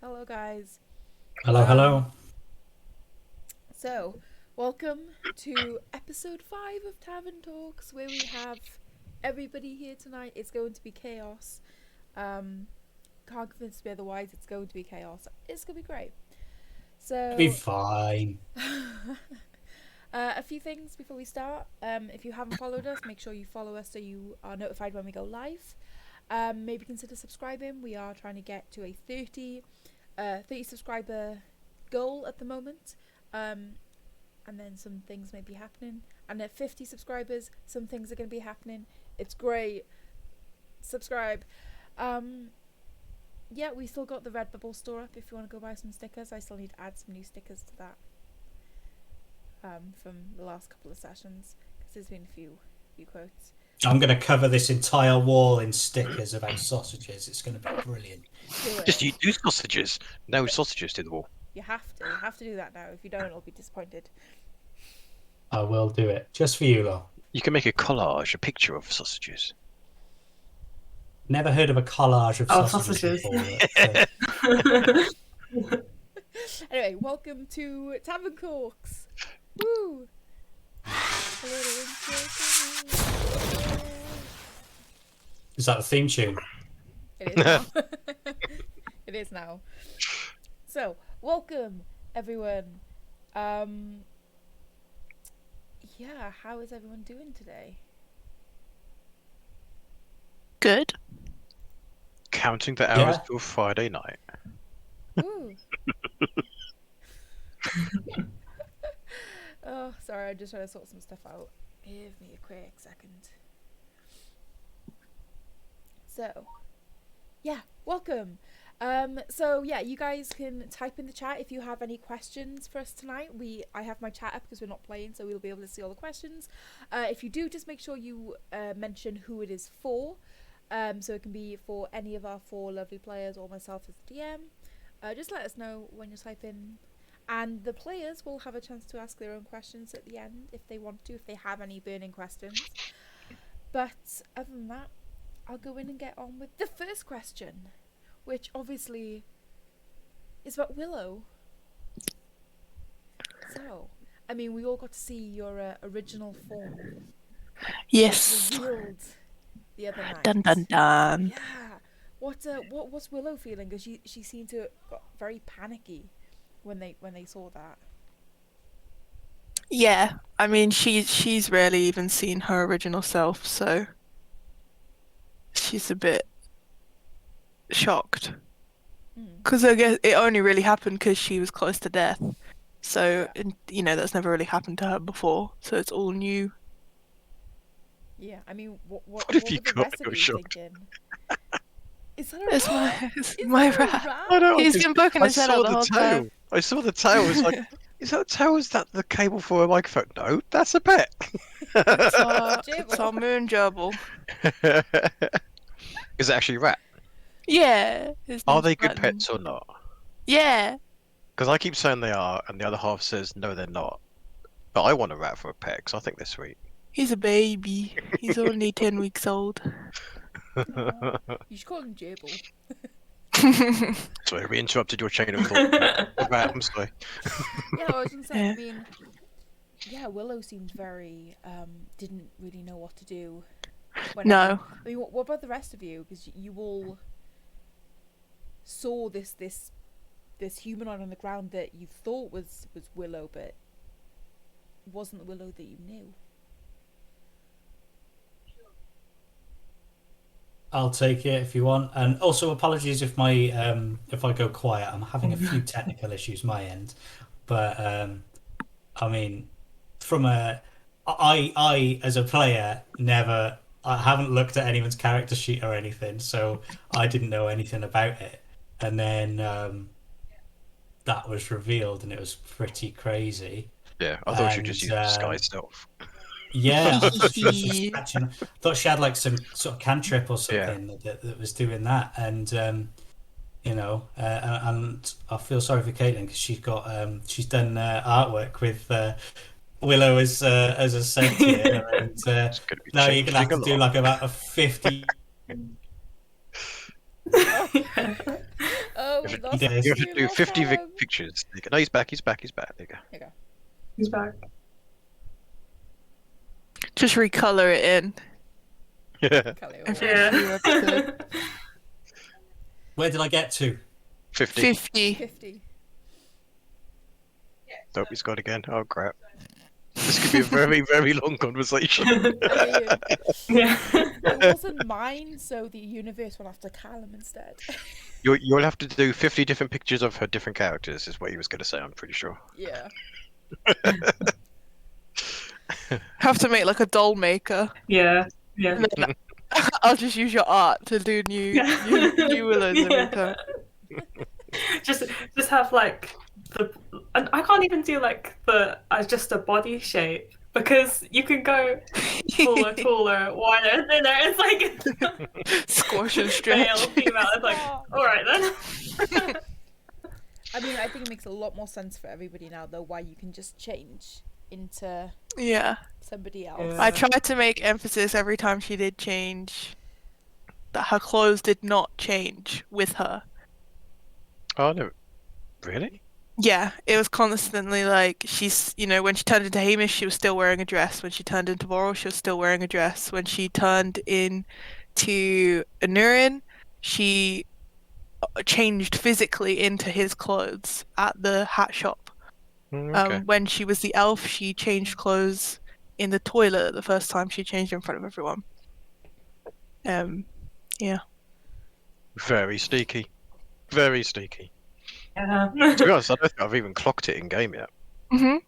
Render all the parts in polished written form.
Hello, guys. Hello, hello. So, Welcome to episode 5 of Tavern Talks, where we have everybody here tonight. It's going to be chaos. Can't convince me otherwise. It's going to be chaos. It's going to be great. So, Be fine. a few things before we start. If you haven't followed us, make sure you follow us so you are notified when we go live. Maybe consider subscribing. We are trying to get to a 30 subscriber goal at the moment. And then some things may be happening. And at 50 subscribers, some things are going to be happening. It's great. Subscribe. Yeah, we still got the Redbubble store up if you want to go buy some stickers. I still need to add some new stickers to that from the last couple of sessions, because there's been a few quotes. I'm going to cover this entire wall in stickers about sausages. It's going to be brilliant. Just you do sausages. No sausages to the wall. You have to do that now. If you don't, I'll be disappointed. I will do it just for you, Lo. You can make a collage, a picture of sausages. Never heard of a collage of sausages before. Anyway, welcome to Tavern Talks. Woo! Is that the theme tune? It is now. It is now. So, welcome everyone. Yeah, how is everyone doing today? Good. Counting the hours Yeah. till Friday night. Woo! Oh, sorry, I'm just trying to sort some stuff out. Give me a quick second. So, yeah, welcome. So yeah, you guys can type in the chat if you have any questions for us tonight. I have my chat up because we're not playing, so we'll be able to see all the questions. If you do, just make sure you mention who it is for. So it can be for any of our 4 lovely players or myself as the DM. Just let us know when you type in, and the players will have a chance to ask their own questions at the end if they want to, if they have any burning questions. But other than that, I'll go in and get on with the first question, which obviously is about Willow. So, I mean, we all got to see your original form. Yes. Revealed the other night. Dun dun dun. Yeah. What's Willow feeling? Because she seemed to have got very panicky when they saw that. Yeah, I mean she's rarely even seen her original self, so she's a bit shocked. Because I guess it only really happened because she was close to death. So, you know, that's never really happened to her before. So it's all new. Yeah, I mean, what if you were the got rest of you shocked? thinking? Is that a rat? It's Is my that a rat. I know. He's been poking his head out the whole time. I saw the tail. I was like, is that a tail? Is that the cable for a microphone? No, that's a pet. It's our moon gerbil. Is it actually a rat? Yeah. Are they good pets or not? Yeah. Because I keep saying they are, and the other half says no, they're not. But I want a rat for a pet because I think they're sweet. He's a baby. He's only 10 weeks old. You should call him Gerbil. Sorry, we interrupted your chain of thought. Rat, I'm sorry. Yeah, I was gonna say. Yeah. I mean, yeah, Willow seemed very didn't really know what to do. No. I mean, what about the rest of you? Because you all saw this humanoid on the ground that you thought was Willow, but wasn't the Willow that you knew. I'll take it if you want. And also apologies if my if I go quiet. I'm having a few technical issues my end. But I mean, I as a player I haven't looked at anyone's character sheet or anything, so I didn't know anything about it. And then that was revealed, and it was pretty crazy. Yeah, I thought you just used disguise self. Yeah, I thought she had like some sort of cantrip or something that was doing that, and you know, and I feel sorry for Caitlin because she's done artwork with Willow as a sentient, and now you're gonna have to do like about a 50. Oh, you have to do 50 pictures. No, he's back. There you go. There you go. He's back. Just recolor it in. Yeah. Colour it Every all. new episode. Where did I get to? 50. 50. 50. Nope, he's gone again. Oh crap. This could be a very, very long conversation. I mean, Yeah. it wasn't mine, so the universe will have to Callum instead. You'll have to do 50 different pictures of her different characters, is what he was going to say, I'm pretty sure. Yeah. Have to make like a doll maker. Yeah. Yeah. And then I'll just use your art to do new willows every time. Just have like and I can't even do like the just a body shape because you can go taller, wider, thinner. It's like Squash and male, stretch. female. It's like all right then. I mean, I think it makes a lot more sense for everybody now, though, why you can just change into Yeah. somebody else. Yeah. I tried to make emphasis every time she did change that her clothes did not change with her. Oh no. Really? Yeah, it was constantly like she's, when she turned into Hamish, she was still wearing a dress. When she turned into Boral, she was still wearing a dress. When she turned into Anurin, she changed physically into his clothes at the hat shop. Okay. When she was the elf, she changed clothes in the toilet the first time she changed in front of everyone. Yeah. Very sneaky. Very sneaky. Yeah. To be honest, I don't think I've even clocked it in game yet. Mhm.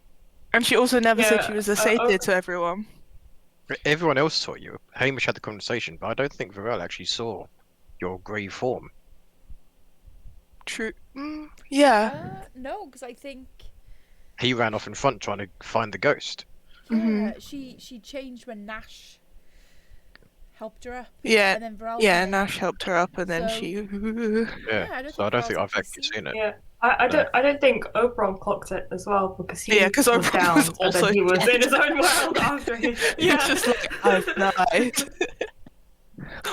And she also never said Yeah, she was a satyr oh. to everyone. Everyone else saw you. Hamish had the conversation, but I don't think Varel actually saw your grey form. True. Yeah. No, because I think He ran off in front trying to find the ghost. yeah, she changed when Nash helped her up, Yeah. and then Varel Yeah, came. Nash helped her up, and then So- she. Yeah. I don't So I think don't Varel's think I've actually actually seen seen it. Yeah, I don't think Oberon clocked it as well because he Yeah, 'cause was Oberon down was and also then he was dead. in his own world after he. Yeah. Yeah, Just like I've died.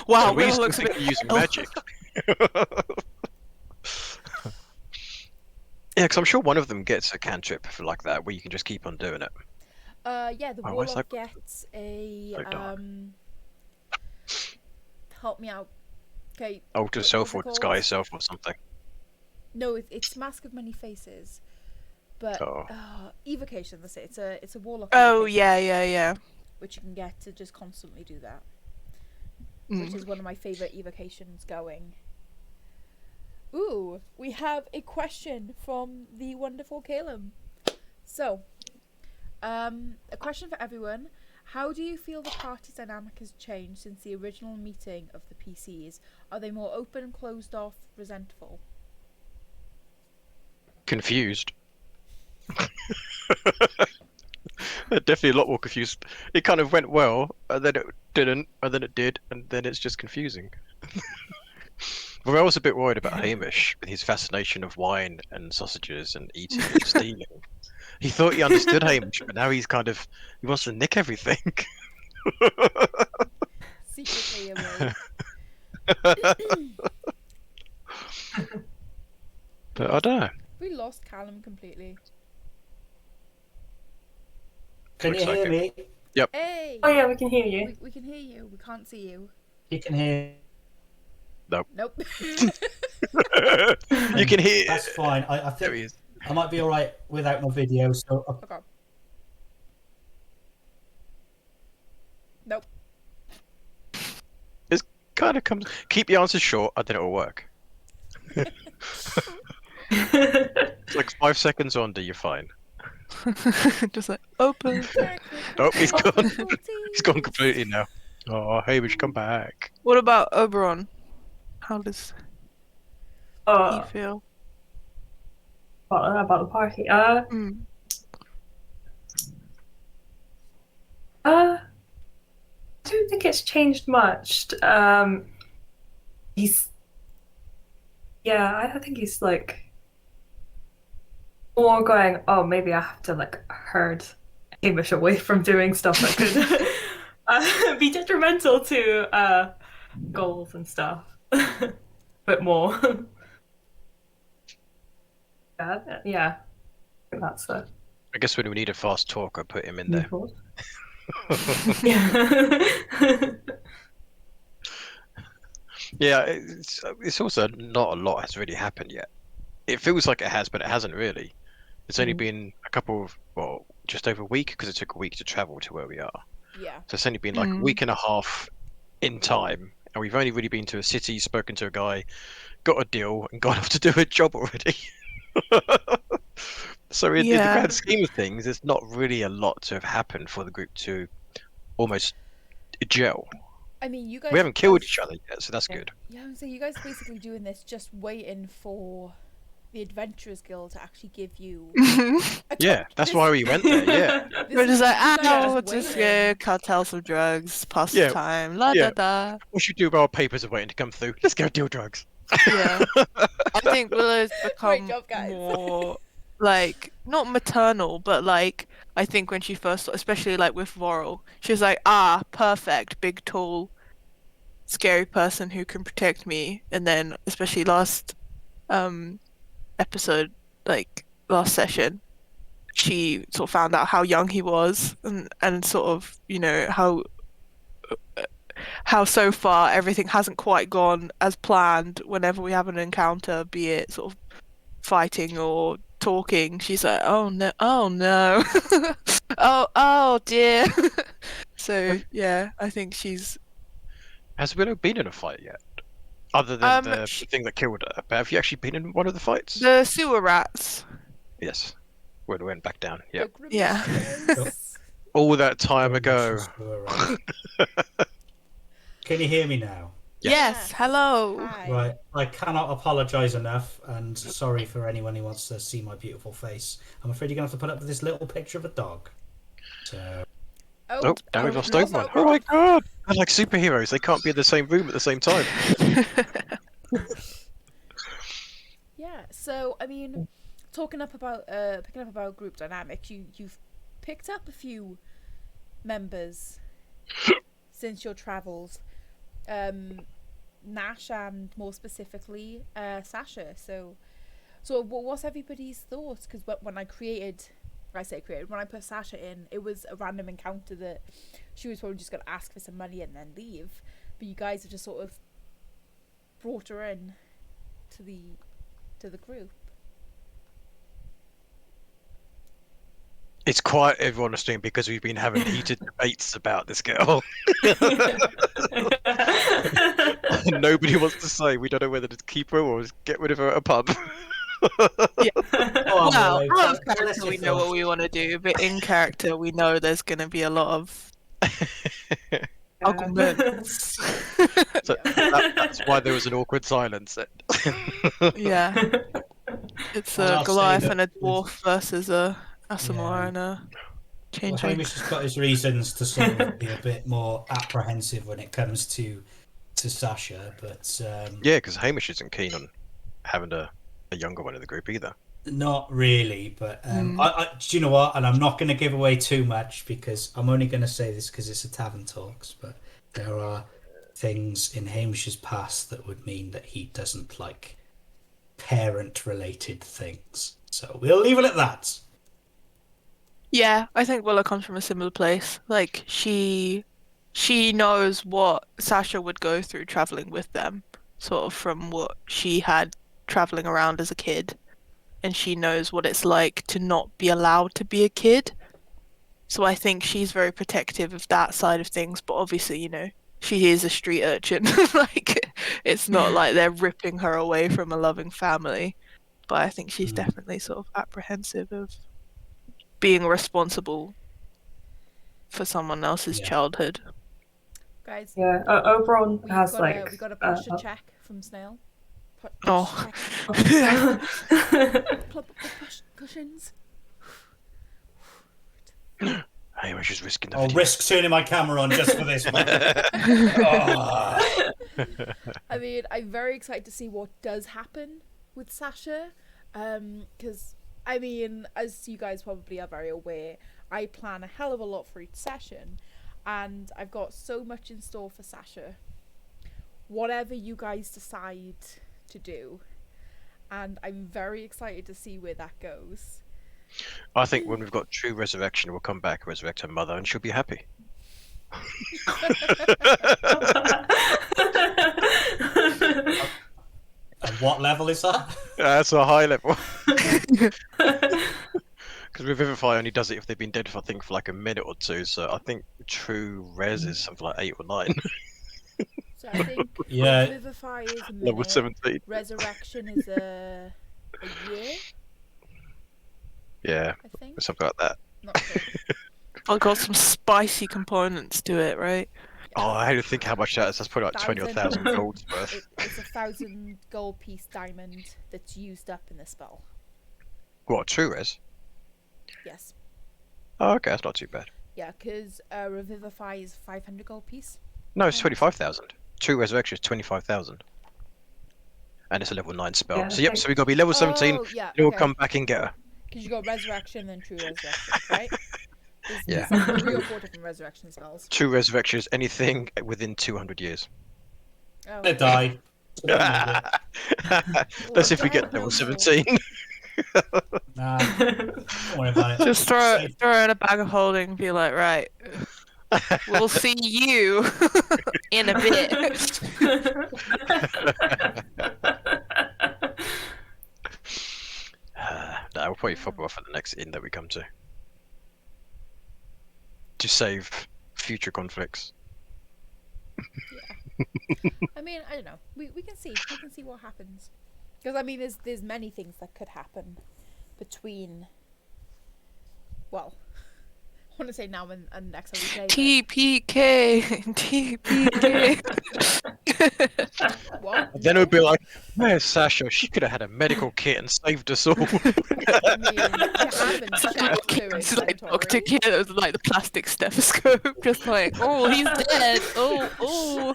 Wow, we Will still looks a think bit you're using pale. magic. Yeah, because I'm sure one of them gets a cantrip for like that, where you can just keep on doing it. Yeah, the Oh, where's warlock that- gets a So dark. help me out. Okay. Alter What- self or what's it disguise called? self or something. No, it's Mask of Many Faces, but Oh. evocation. That's it. It's a warlock. Oh evocation, yeah. which you can get to just constantly do that, Mm. which is one of my favorite evocations going. Ooh, we have a question from the wonderful Caleb. So, a question for everyone. How do you feel the party dynamic has changed since the original meeting of the PCs? Are they more open, closed off, resentful? Confused. Definitely a lot more confused. It kind of went well, and then it didn't, and then it did, and then it's just confusing. Well, I was a bit worried about Hamish with his fascination of wine and sausages and eating and stealing. He thought he understood Hamish, but now he wants to nick everything. Secretly away. But I don't know. We lost Callum completely. Can Looks you like hear it. me? Hey! Oh yeah, we can hear you. We can hear you. We can't see you. You can hear. Nope. You can hear. That's fine. I There he think is. I might be all right without my video. So Okay. Nope. Kind of comes. Keep your answers short, and then it'll work. It's like 5 seconds on, do you're fine. Just like open. Nope, he's gone. Difficulties. He's gone completely now. Oh, Hamish, come back. What about Oberon? How does he feel? About the party. Mm. I don't think it's changed much. He's, yeah, I think he's like more going, oh, maybe I have to like herd Hamish away from doing stuff that could be detrimental to goals and stuff. But more. Yeah, I think that's it. I guess when we need a fast talker, put him in there. Yeah. Yeah, it's also not a lot has really happened yet. It feels like it has, but it hasn't really. It's only been a couple of, well, just over a week because it took a week to travel to where we are. Yeah. So it's only been like a week and a half in time, and we've only really been to a city, spoken to a guy, got a deal, and gone off to do a job already. So in the grand scheme of things, it's not really a lot to have happened for the group to almost gel. I mean, you guys. We haven't killed each other yet, so that's good. Yeah, so you guys are basically doing this just waiting for the Adventurers Guild to actually give you. Yeah, that's why we went there. Yeah. We're just like, you guys oh, just just waiting. go cartel some drugs, pass Yeah, the time, la yeah. da da. What should we do while our papers are waiting to come through? Let's go deal drugs. Yeah. I think Willow's become Great job, guys. more like not maternal, but like I think when she first, especially like with Vorel, she was like, ah, perfect, big, tall, scary person who can protect me. And then especially last episode, like last session, she sort of found out how young he was and sort of, you know, how so far everything hasn't quite gone as planned whenever we have an encounter, be it sort of fighting or talking. She's like, oh no, oh dear. So yeah, I think she's. Has Willow been in a fight yet? Other than the she- thing that killed her. But have you actually been in one of the fights? The sewer rats. Yes. Willow went back down. The Yep. Yeah. Grimaces. All that time ago. Can you hear me now? Yes. Hello. Hi. Right, I cannot apologise enough, and sorry for anyone who wants to see my beautiful face. I'm afraid you're going to have to put up with this little picture of a dog. So, Oh, now we've lost also- Oberon. Oh my god! They're like superheroes. They can't be in the same room at the same time. Yeah. So I mean, picking up about group dynamics, you've picked up a few members since your travels. Nash and more specifically Sasha. So what's everybody's thoughts? Because when I put Sasha in, it was a random encounter that she was probably just going to ask for some money and then leave, but you guys have just sort of brought her in to the group. It's quite everyone on stream because we've been having heated debates about this girl. Nobody wants to say. We don't know whether to keep her or get rid of her at a pub. Oh, Well, Willow, out of tell us character your we know what thoughts. we want to do, but in character we know there's going to be a lot of arguments. So that's why there was an awkward silence. Yeah. It's And a I'll say Goliath that and a dwarf versus a Asimar Yeah. and a Well, changeling. Hamish has got his reasons to sort of be a bit more apprehensive when it comes to Sasha, but Yeah, because Hamish isn't keen on having a younger one in the group either. not really. But do you know what? And I'm not going to give away too much because I'm only going to say this because it's a Tavern Talks. But there are things in Hamish's past that would mean that he doesn't like parent-related things. So we'll leave it at that. Yeah, I think Willow comes from a similar place. Like she knows what Sasha would go through traveling with them, sort of from what she had traveling around as a kid. And she knows what it's like to not be allowed to be a kid. So I think she's very protective of that side of things, but obviously, you know, she is a street urchin. Like it's not like they're ripping her away from a loving family. But I think she's definitely sort of apprehensive of being responsible for someone else's childhood. Guys, Yeah, Oberon we has got a posture check from Snail. Oh. Cushions. Hamish is risking the I'll video. risk turning my camera on just for this one. I mean, I'm very excited to see what does happen with Sasha, because I mean, as you guys probably are very aware, I plan a hell of a lot for each session, and I've got so much in store for Sasha. Whatever you guys decide to do, and I'm very excited to see where that goes. I think when we've got true resurrection, we'll come back, resurrect her mother, and she'll be happy. And what level is that? That's a high level. Because Revivify only does it if they've been dead for, I think, for like a minute or two. So I think true res is something like 8 or 9. So I think Yeah. Revivify is a Level minute. 17. Resurrection is a year, Yeah, I think. something like that. Not sure. I've got some spicy components to it, right? Oh, I had to think how much that is. That's probably like 20 or 1,000 1,000. gold worth. It's 1,000 gold piece diamond that's used up in the spell. What, true res? Yes. Oh, okay, that's not too bad. Yeah, because Revivify is 500 gold piece. No, it's 25,000. True resurrection is 25,000. And it's a level 9 spell. Yeah, so I yep, think- so we got to be level 17. Oh, yeah, It'll okay. come back and get her. Because you got resurrection and true resurrection, right? Yeah. There's like 3 or 4 different resurrection spells. True resurrection is anything within 200 years. Oh. They died. That's if we get level 17. Nah, don't worry about it. Just throw Save- it in a bag of holding and be like, right, we'll see you in a bit. No, we'll probably fob off at the next inn that we come to save future conflicts. I mean, I don't know. We can see. We can see what happens. Because I mean, there's many things that could happen between. Well, I want to say now and next time we play. TPK, TPK. What? Then it would be like, where's Sasha? She could have had a medical kit and saved us all. I mean, you haven't checked to It's it, like Dr. Tori. Kid, it was like the plastic stethoscope, just like, oh, he's dead. Oh.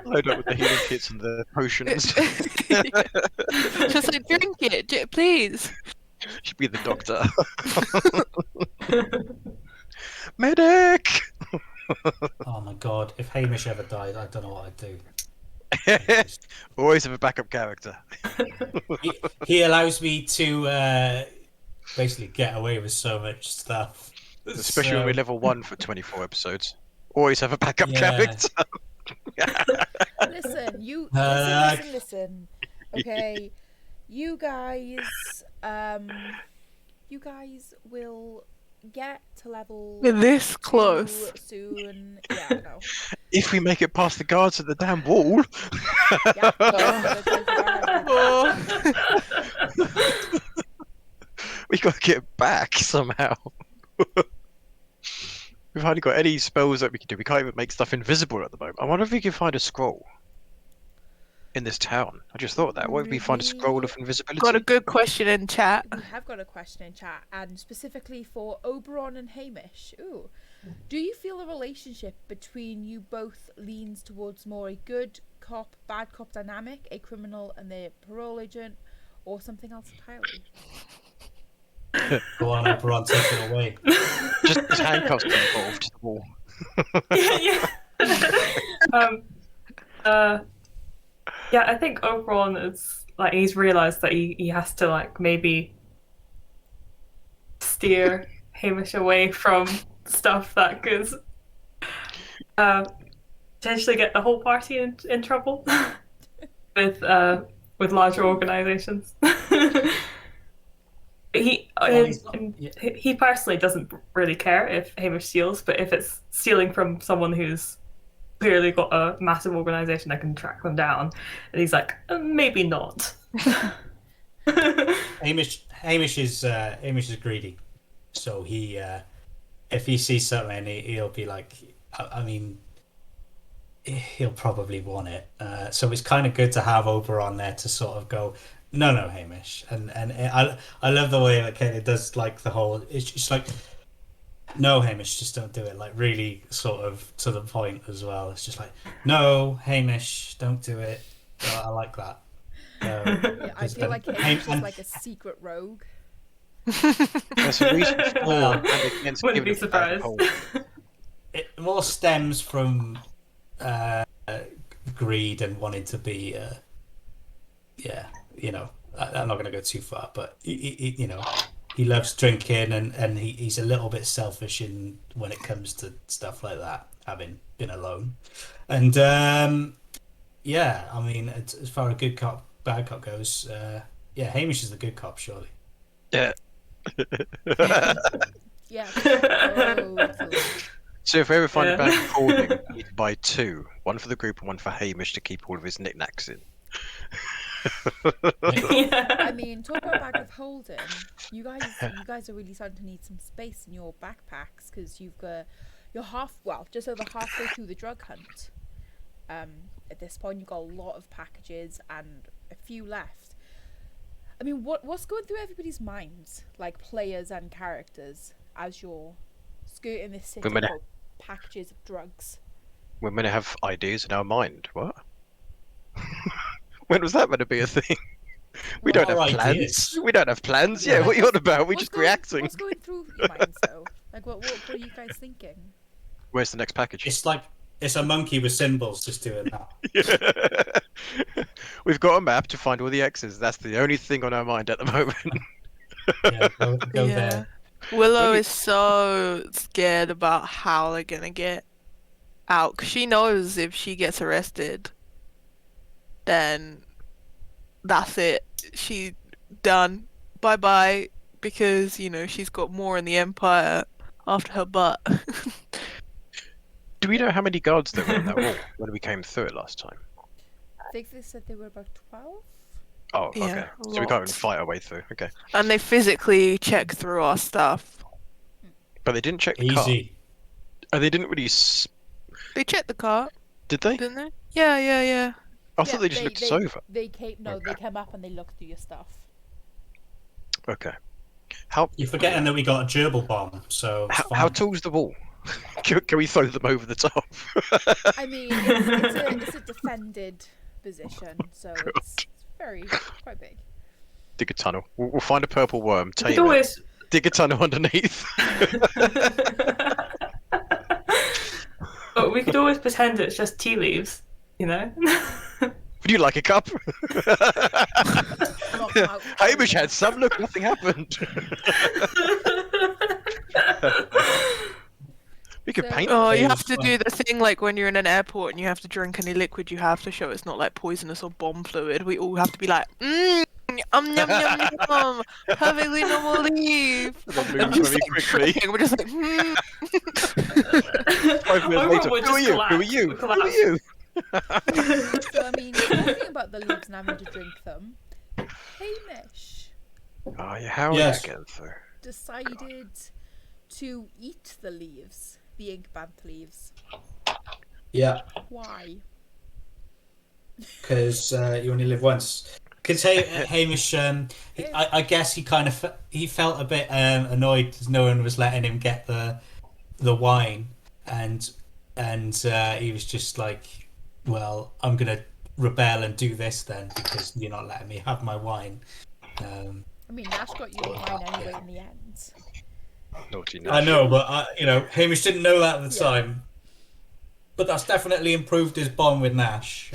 Load up with the healing kits and the potions. Just like, drink it, please. She'd be the doctor. Medic! Oh my god, if Hamish ever died, I don't know what I'd do. Always have a backup character. He allows me to basically get away with so much stuff. Especially when we're level 1 for 24 episodes. Always have a backup Yeah. character. Listen, Uh, listen. Okay, you guys will get to level. We're this 2 close. soon. Yeah, I know. If we make it past the guards at the damn wall. Yeah, that's what Oh. We gotta get back somehow. We've hardly got any spells that we can do. We can't even make stuff invisible at the moment. I wonder if we can find a scroll in this town. I just thought that. What if we find a scroll of invisibility? Got a good question in chat. We have got a question in chat, and specifically for Oberon and Hamish. Ooh. Do you feel a relationship between you both leans towards more a good cop, bad cop dynamic, a criminal and their parole agent, or something else entirely? Go on, Oberon, take it away. Just handcuffs get involved to the wall. Yeah, I think Oberon is like he's realised that he has to like maybe steer Hamish away from stuff that could potentially get the whole party in trouble with larger organisations. He personally doesn't really care if Hamish steals, but if it's stealing from someone who's clearly got a massive organisation that can track them down, and he's like, maybe not. Hamish is greedy, so he if he sees something, he'll be like, I mean, he'll probably want it. So it's kind of good to have Oberon there to sort of go, no, Hamish, and I love the way that Kayla does like the whole. It's just like, no, Hamish, just don't do it. Like really sort of to the point as well. It's just like, no, Hamish, don't do it. I like that. Yeah, I feel like Hamish is like a secret rogue. There's a reason for Well, and against Wouldn't giving be it a bad surprised. hold. It more stems from greed and wanting to be, I'm not going to go too far, but you know, he loves drinking, and he's a little bit selfish when it comes to stuff like that, having been alone. And yeah, I mean, as far as good cop, bad cop goes, yeah, Hamish is the good cop, surely. Yeah. Yeah. Totally. So if we ever find a Yeah. bag of hoarding, we need to buy 2. One for the group and one for Hamish to keep all of his knickknacks in. I mean, talk about bag of holding. You guys are really starting to need some space in your backpacks because you're just over halfway through the drug hunt. At this point, you've got a lot of packages and a few left. I mean, what's going through everybody's minds, like players and characters, as you're skirting this city full of packages of drugs? We're meant to have ideas in our mind. What? When was that meant to be a thing? We don't have plans. Ideas. We don't have plans. Yeah, what are you on about? We're just reacting. What's going through your minds, though? Like, what are you guys thinking? Where's the next package? It's a monkey with symbols just doing that. Yeah. We've got a map to find all the X's. That's the only thing on our mind at the moment. Yeah, go there. Willow is so scared about how they're gonna get out, 'cause she knows if she gets arrested, then that's it. She's done. Bye bye. Because, she's got more in the Empire after her butt. Do we know how many guards there were in that wall when we came through it last time? I think they said there were about 12. Oh, okay. Yeah, So we can't even lots. fight our way through. Okay. And they physically check through our stuff. But they didn't check the car. Easy. And they didn't really... They checked the car, Did they? didn't they? Yeah. I thought they just looked us over. They came up and they looked through your stuff. Okay. How You're forgetting that we got a gerbil bomb, so it's how fine. tall's the wall? Can we throw them over the top? I mean, it's a defended position, so it's quite big. Dig a tunnel. We'll find a purple worm, We tame could it, always dig a tunnel underneath. But we could always pretend it's just tea leaves, Would you like a cup? Knock 'em out. Hamish had some. Look, nothing happened. We could So- paint. Oh, you Things have to like- do the thing like when you're in an airport and you have to drink any liquid you have to show it's not like poisonous or bomb fluid. We all have to be like, yum yum yum yum, perfectly normal leaf. And then And move just, very like, quickly. drinking, we're just like, 5 minutes later. We'll Who are just you? Who are collapse. you? We'll Who are collapse. you? So I mean, talking about the leaves and having to drink them, Hamish Oh, yeah. How are Yes. you getting through? decided to eat the leaves, the ink bantha leaves. Yeah, Why? because you only live once. Because Hamish, I guess he felt a bit annoyed because no one was letting him get the wine, and he was just like, well, I'm gonna rebel and do this then because you're not letting me have my wine. I mean, Nash got you the wine anyway in the end. Naughty I Nash. know, but Hamish didn't know that at the Yeah. time. But that's definitely improved his bond with Nash.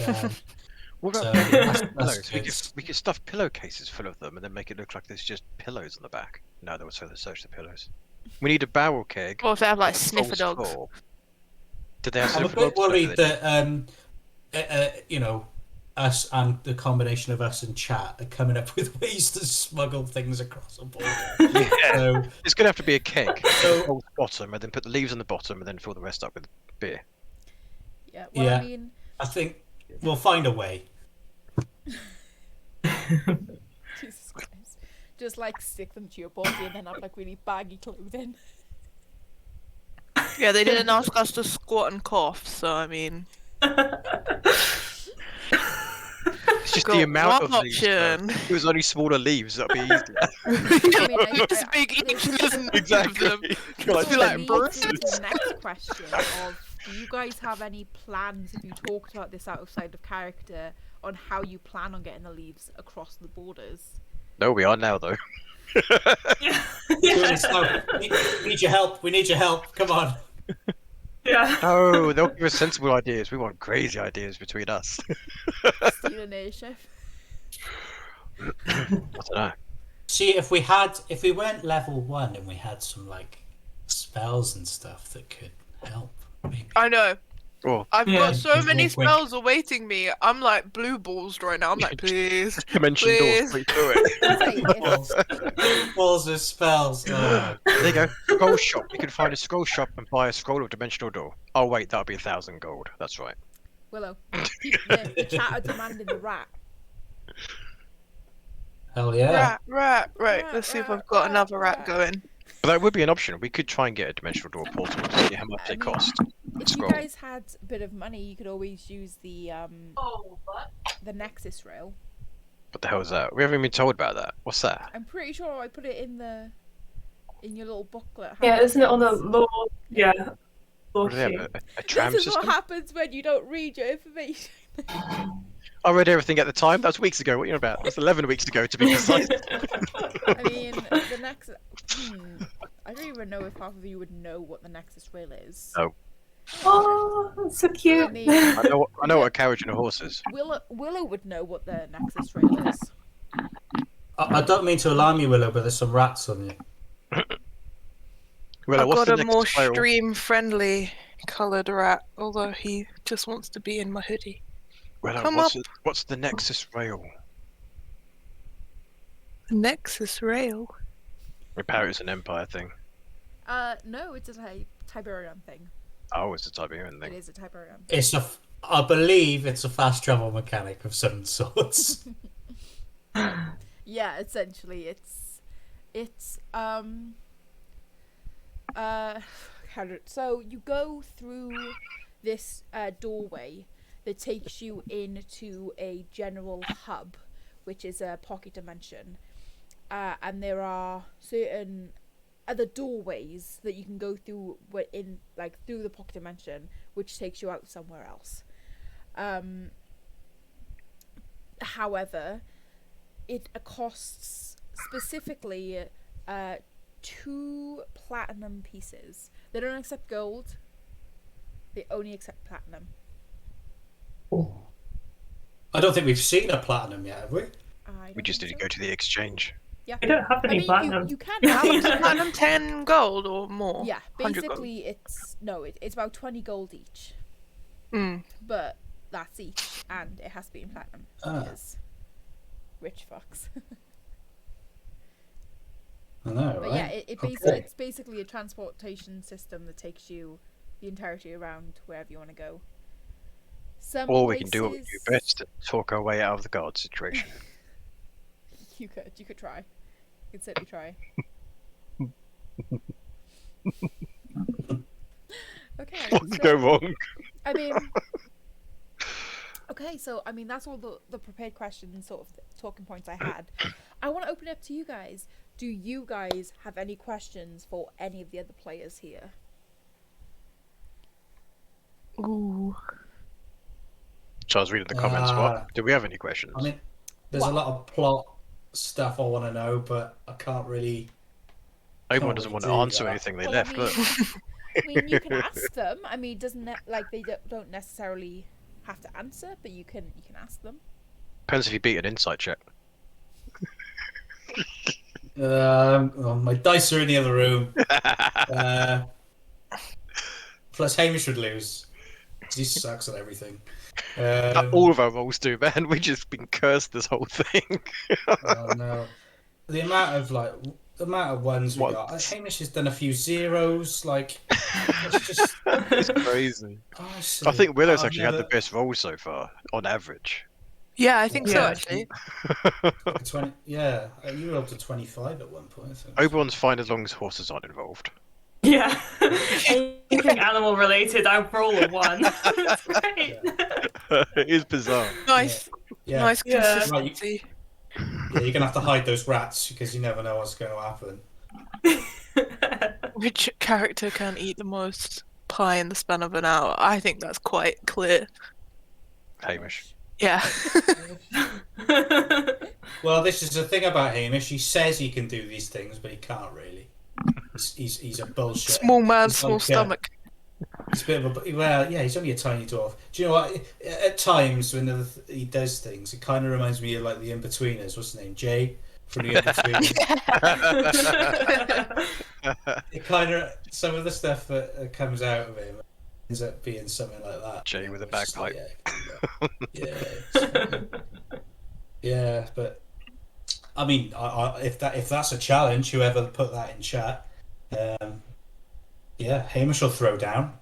What So, about that's pillows? good. We could stuff pillowcases full of them and then make it look like there's just pillows on the back. No, that would search the pillows. We need a barrel keg. or if they have like a sniffer false dogs. floor. Did they have I'm a sniffer bit dogs? worried that us and the combination of us and chat are coming up with ways to smuggle things across a border. Yeah. So, It's going to have to be a keg. So- Hold the bottom and then put the leaves on the bottom and then fill the rest up with beer. Yeah. Well, Yeah. I mean, I think we'll find a way. Jesus Christ, just like stick them to your body and then have like really baggy clothing. Yeah, they didn't ask us to squat and cough, so I mean, It's just got the amount of one leaves. though. option. If it was only smaller leaves, that'd be easier. I mean, It's big each, isn't it? Exactly. You're like, be like, leads "Bruce." into the next question of, do you guys have any plans, if you talked about this outside of character, on how you plan on getting the leaves across the borders? No, we are now though. We need your help. We need your help. Come on. Yeah. No, they'll give us sensible ideas. We want crazy ideas between us. Steal a nation. I don't know. See, if we weren't level 1 and we had some like spells and stuff that could help, maybe. I know. Well, I've got so Just many real quick. spells awaiting me. I'm like blue balls right now. I'm like, please. dimension door Please. straight through it. Balls of spells. Oh, There you go. Scroll shop. You can find a scroll shop and buy a scroll of dimensional door. Oh wait, that'll be 1,000 gold. That's right. Willow. The chat are demanding the rat. hell yeah! Right. Rat, Let's see if rat, I've got rat, another rat rat. going. But that would be an option. We could try and get a dimensional door portal to see how much I they mean, cost. If Scroll. you guys had a bit of money, you could always use the Nexus Rail. What the hell is that? We haven't been told about that. What's that? I'm pretty sure I put it in your little booklet. Yeah, isn't it on the Happens. law? Yeah. Law What do they have? sheet. A tram This is system? what happens when you don't read your information. I read everything at the time. That was weeks ago. What are you on about? That's 11 weeks ago, to be precise. I mean, the Nexus. I don't even know if half of you would know what the Nexus Rail is. No. Oh, that's so cute. I mean, I know what a carriage and a horse is. Willow would know what the Nexus Rail is. I don't mean to alarm you, Willow, but there's some rats on you. Well, I've what's got the a more next spiral? stream-friendly coloured rat, although he just wants to be in my hoodie. Well, Come what's the Nexus Rail? Nexus Rail. Apparently it's an Empire thing. No, it's a Tiberium thing. Oh, it's a Tiberian It thing. is a Tiberium. I believe it's a fast travel mechanic of some sorts. Yeah, essentially, it's so you go through this doorway that takes you into a general hub, which is a pocket dimension, and there are certain other doorways that you can go through through the pocket dimension, which takes you out somewhere else. However, it costs specifically 2 platinum pieces. They don't accept gold. They only accept platinum. I don't think we've seen a platinum yet, have we? We just need to go to the exchange. Yeah. We don't have I any mean, platinum. you can have it. Platinum 10 gold or more? Yeah, 100 gold. basically it's about 20 gold each. Mm. But that's each, and it has to be in platinum because rich fucks. I know, But right? yeah, Okay. it's basically a transportation system that takes you the entirety around wherever you want to go. Some Or we can do what we do places- best and talk our way out of the guard situation. You could try. You could certainly try. Okay. What could so- go wrong? I mean, okay, so I mean that's all the prepared questions, sort of talking points I had. I want to open it up to you guys. Do you guys have any questions for any of the other players here? Ooh. So I was reading the comments. What? Do we have any questions? I mean, there's a lot of plot stuff I want to know, but I can't really. Everyone can't doesn't want really to do answer that. anything they Well, left. I mean, Look. I mean, you can ask them. I mean, they don't necessarily have to answer, but you can ask them. Depends if you beat an insight check. Oh, my dice are in the other room. Plus, Hamish would lose. He sucks at everything. All of our rolls do, man. We've just been cursed this whole thing. Oh no, the amount of ones we What? got. Hamish has done a few zeros. Like, it's just. It's crazy. Honestly, I think Willow's I've actually had the never- best rolls so far, on average. Yeah, I think so, Yeah. actually. 20, yeah, you were up to 25 at one point. So. Oberon's fine as long as horses aren't involved. Yeah. Anything animal related, I roll a 1. It's great. It is bizarre. Nice, Yeah, nice Yeah. consistency. yeah, you're gonna have to hide those rats because you never know what's going to happen. Which character can eat the most pie in the span of an hour? I think that's quite clear. Hamish. Yeah. Well, this is the thing about Hamish. He says he can do these things, but he can't really. He's a bullshit. Small man, He's small like, stomach. He's a bit of a yeah. He's only a tiny dwarf. Do you know what? At times when he does things, it kind of reminds me of like the In-Betweeners. What's his name? Jay from the in-between. It kind of, some of the stuff that comes out of him ends up being something like that. Jay with a It's just like, bagpipe. yeah, but I mean, if that's a challenge, whoever put that in chat, Hamish will throw down.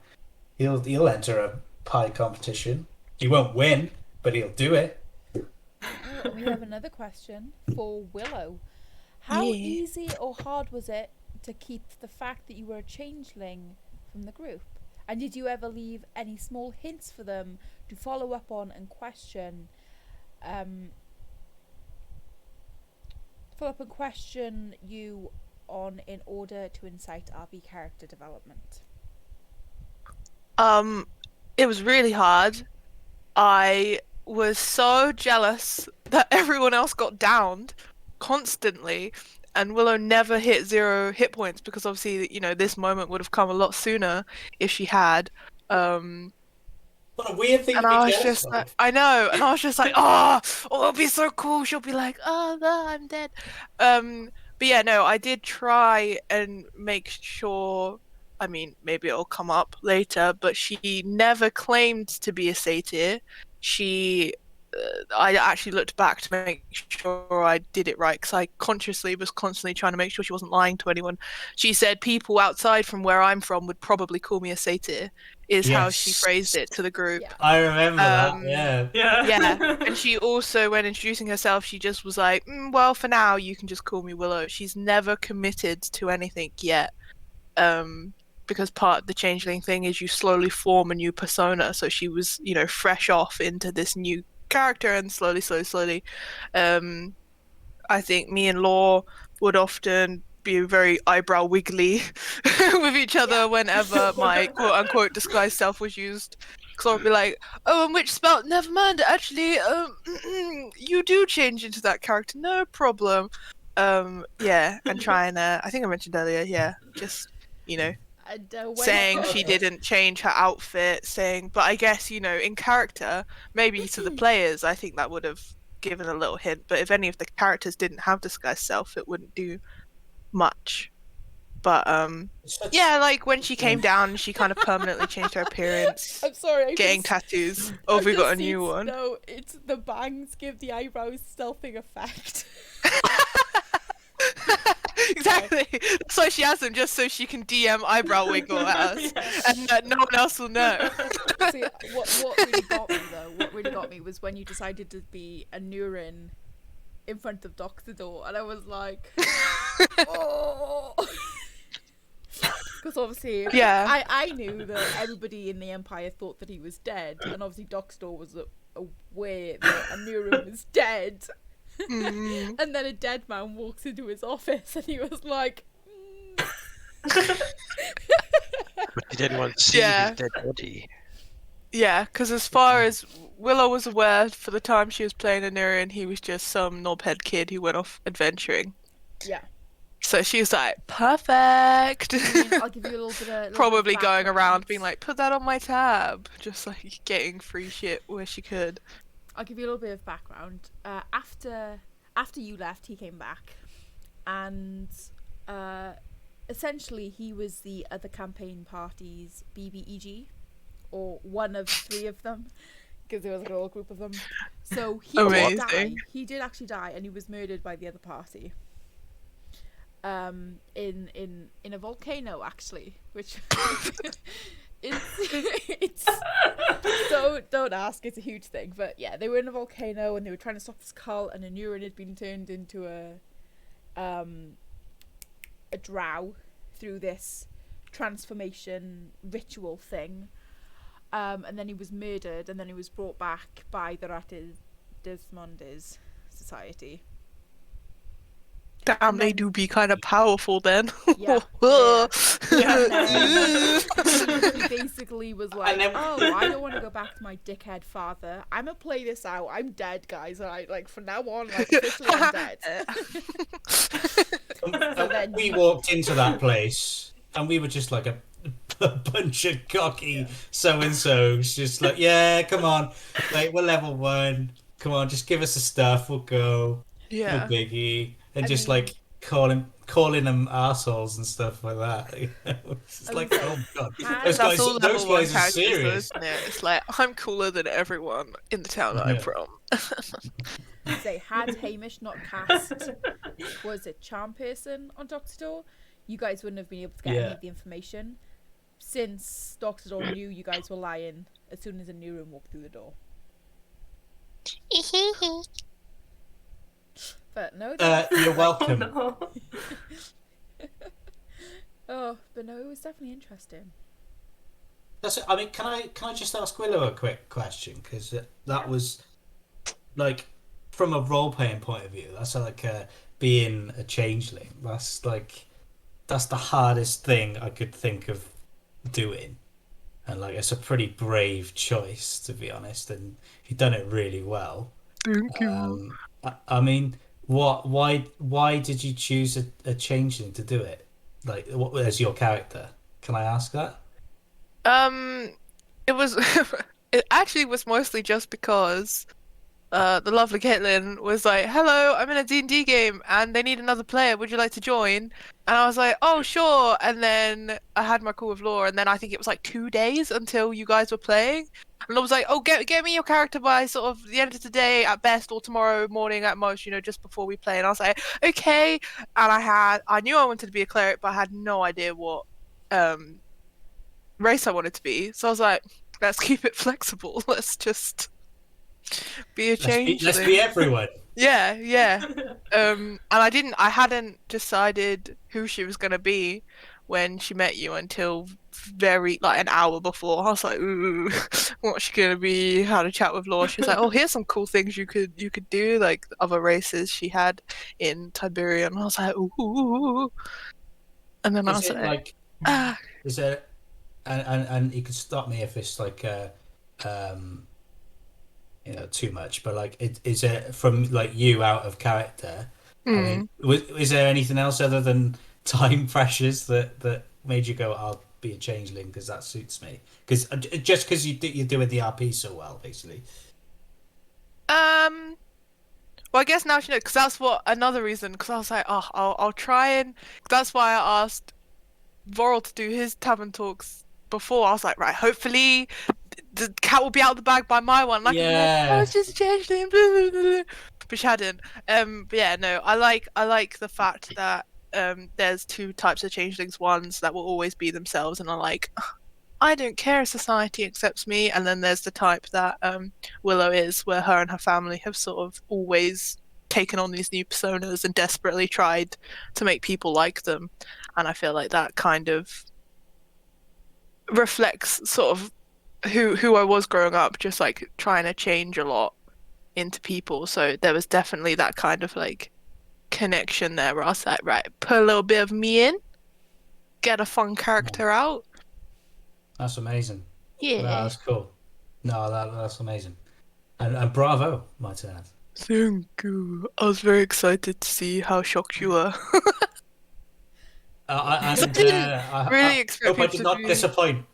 He'll enter a pie competition. He won't win, but he'll do it. Oh, we have another question for Willow. How Yeah. easy or hard was it to keep the fact that you were a changeling from the group? And did you ever leave any small hints for them to follow up on and question? You on in order to incite RP character development? It was really hard. I was so jealous that everyone else got downed constantly, and Willow never hit 0 hit points because obviously, this moment would have come a lot sooner if she had. What a weird thing And to be I was jealous just of. like, I know, and I was just like, oh, it'll be so cool. She'll be like, oh, no, I'm dead. But yeah, no, I did try and make sure. I mean, maybe it'll come up later, but she never claimed to be a satyr. I actually looked back to make sure I did it right because I consciously was constantly trying to make sure she wasn't lying to anyone. She said people outside from where I'm from would probably call me a satyr, is how she Yes. phrased it to the group. Yeah. I remember that. Yeah. Yeah, and she also, when introducing herself, she just was like, well, for now, you can just call me Willow. She's never committed to anything yet. Because part of the changeling thing is you slowly form a new persona. So she was, fresh off into this new character and slowly. I think me and Law would often be very eyebrow wiggly with each other whenever my quote-unquote disguised self was used. Because I'd be like, oh, and which spell? Never mind, actually, you do change into that character, no problem. Yeah, and trying, I think I mentioned earlier, just, saying she didn't change her outfit, but I guess, in character, maybe to the players, I think that would have given a little hint, but if any of the characters didn't have disguised self, it wouldn't do much. But, like when she came down, she kind of permanently changed her appearance. I'm sorry. Getting tattoos. Oh, we got a new one. No, it's the bangs give the eyebrows stealthing effect. Exactly. That's why she has them, just so she can DM eyebrow wiggle at us, and no one else will know. See, what really got me though? What really got me was when you decided to be a Nurin in front of Doctor Door, and I was like, oh. Because obviously, I knew that everybody in the Empire thought that he was dead, and obviously Doctor Door was aware that Nurin was dead. And then a dead man walks into his office and he was like, But did anyone see his dead body? Yeah, because as far as Willow was aware, for the time she was playing Anurin, he was just some knobhead kid who went off adventuring. Yeah. So she was like, perfect. I'll give you a little bit of probably going around being like, put that on my tab, just like getting free shit where she could. I'll give you a little bit of background. After you left, he came back, and essentially he was the other campaign party's BBEG, or one of 3 of them, because there was like a whole group of them. So he did die. He did actually die, and he was murdered by the other party. In a volcano, actually, which it's don't ask, it's a huge thing, but yeah, they were in a volcano and they were trying to stop this cult, and Anurin had been turned into a drow through this transformation ritual thing, and then he was murdered, and then he was brought back by the Ratismondes society. Damn, they do be kind of powerful then. Yeah. He basically was like, I don't want to go back to my dickhead father. I'm gonna play this out. I'm dead, guys. And from now on, officially I'm dead. So then we walked into that place and we were just like a bunch of cocky so-and-sos, just like, yeah, come on. Like, we're level 1. Come on, just give us the stuff. We'll go. Yeah. No biggie. and I just mean- like calling them assholes and stuff like that. You know? It's just I like, mean, oh god, had- those That's guys, all those level 1 guys are characters, though, serious. isn't it? It's like, I'm cooler than everyone in the town that I'm Yeah. from. Say, had Hamish not cast, was it charm person on Doctor Door, you guys wouldn't have been able to get any Yeah. of the information, since Doctor Door knew you guys were lying as soon as a new room walked through the door. But no, You're Oh welcome. no. but no, it was definitely interesting. That's it. I mean, can I just ask Willow a quick question? Because that was like, from a role playing point of view, that's like being a changeling. That's the hardest thing I could think of doing, and like it's a pretty brave choice, to be honest. And you've done it really well. Thank you. I mean, why did you choose a changeling to do it? Like, what as your character? Can I ask that? It was it actually was mostly just because the lovely Caitlin was like, "Hello, I'm in a D&D game and they need another player. Would you like to join?" And I was like, "Oh, sure." And then I had my call with Laura, and then I think it was like 2 days until you guys were playing. And I was like, "Oh, get me your character by sort of the end of today at best, or tomorrow morning at most, just before we play." And I was like, "Okay." And I knew I wanted to be a cleric, but I had no idea what race I wanted to be. So I was like, let's keep it flexible. Let's just be a change. Let's be everyone. Yeah. And I hadn't decided who she was gonna be when she met you until very like an hour before. I was like, ooh, what's she gonna be? How to chat with Laura. She was like, oh, here's some cool things you could do, like the other races she had in Tiberian. And I was like, ooh. And then I was like, ah. Is there, and you could stop me if it's like too much, but like, is it from like you out of character? I mean, is there anything else other than time pressures that made you go, I'll be a changeling because that suits me? Because just because you're doing the RP so well, basically. Well, I guess now she knows, because that's what another reason. Because I was like, oh, I'll try and. That's why I asked Vorl to do his tavern talks before. I was like, right, hopefully the cat will be out of the bag by my one. Like, Yeah. oh, it's just a changeling, blah, blah, blah. But she hadn't. But yeah, no, I like the fact that there's two types of changelings. Ones that will always be themselves, and are like, I don't care if society accepts me. And then there's the type that Willow is, where her and her family have sort of always taken on these new personas and desperately tried to make people like them. And I feel like that kind of reflects sort of who I was growing up, just like trying to change a lot into people. So there was definitely that kind of like connection there where I was like, right, put a little bit of me in, get a fun character out. That's amazing. Yeah. No, that's cool. No, that's amazing. And bravo, might I add. Thank you. I was very excited to see how shocked you were. I really expect hope I people did to not be- disappoint.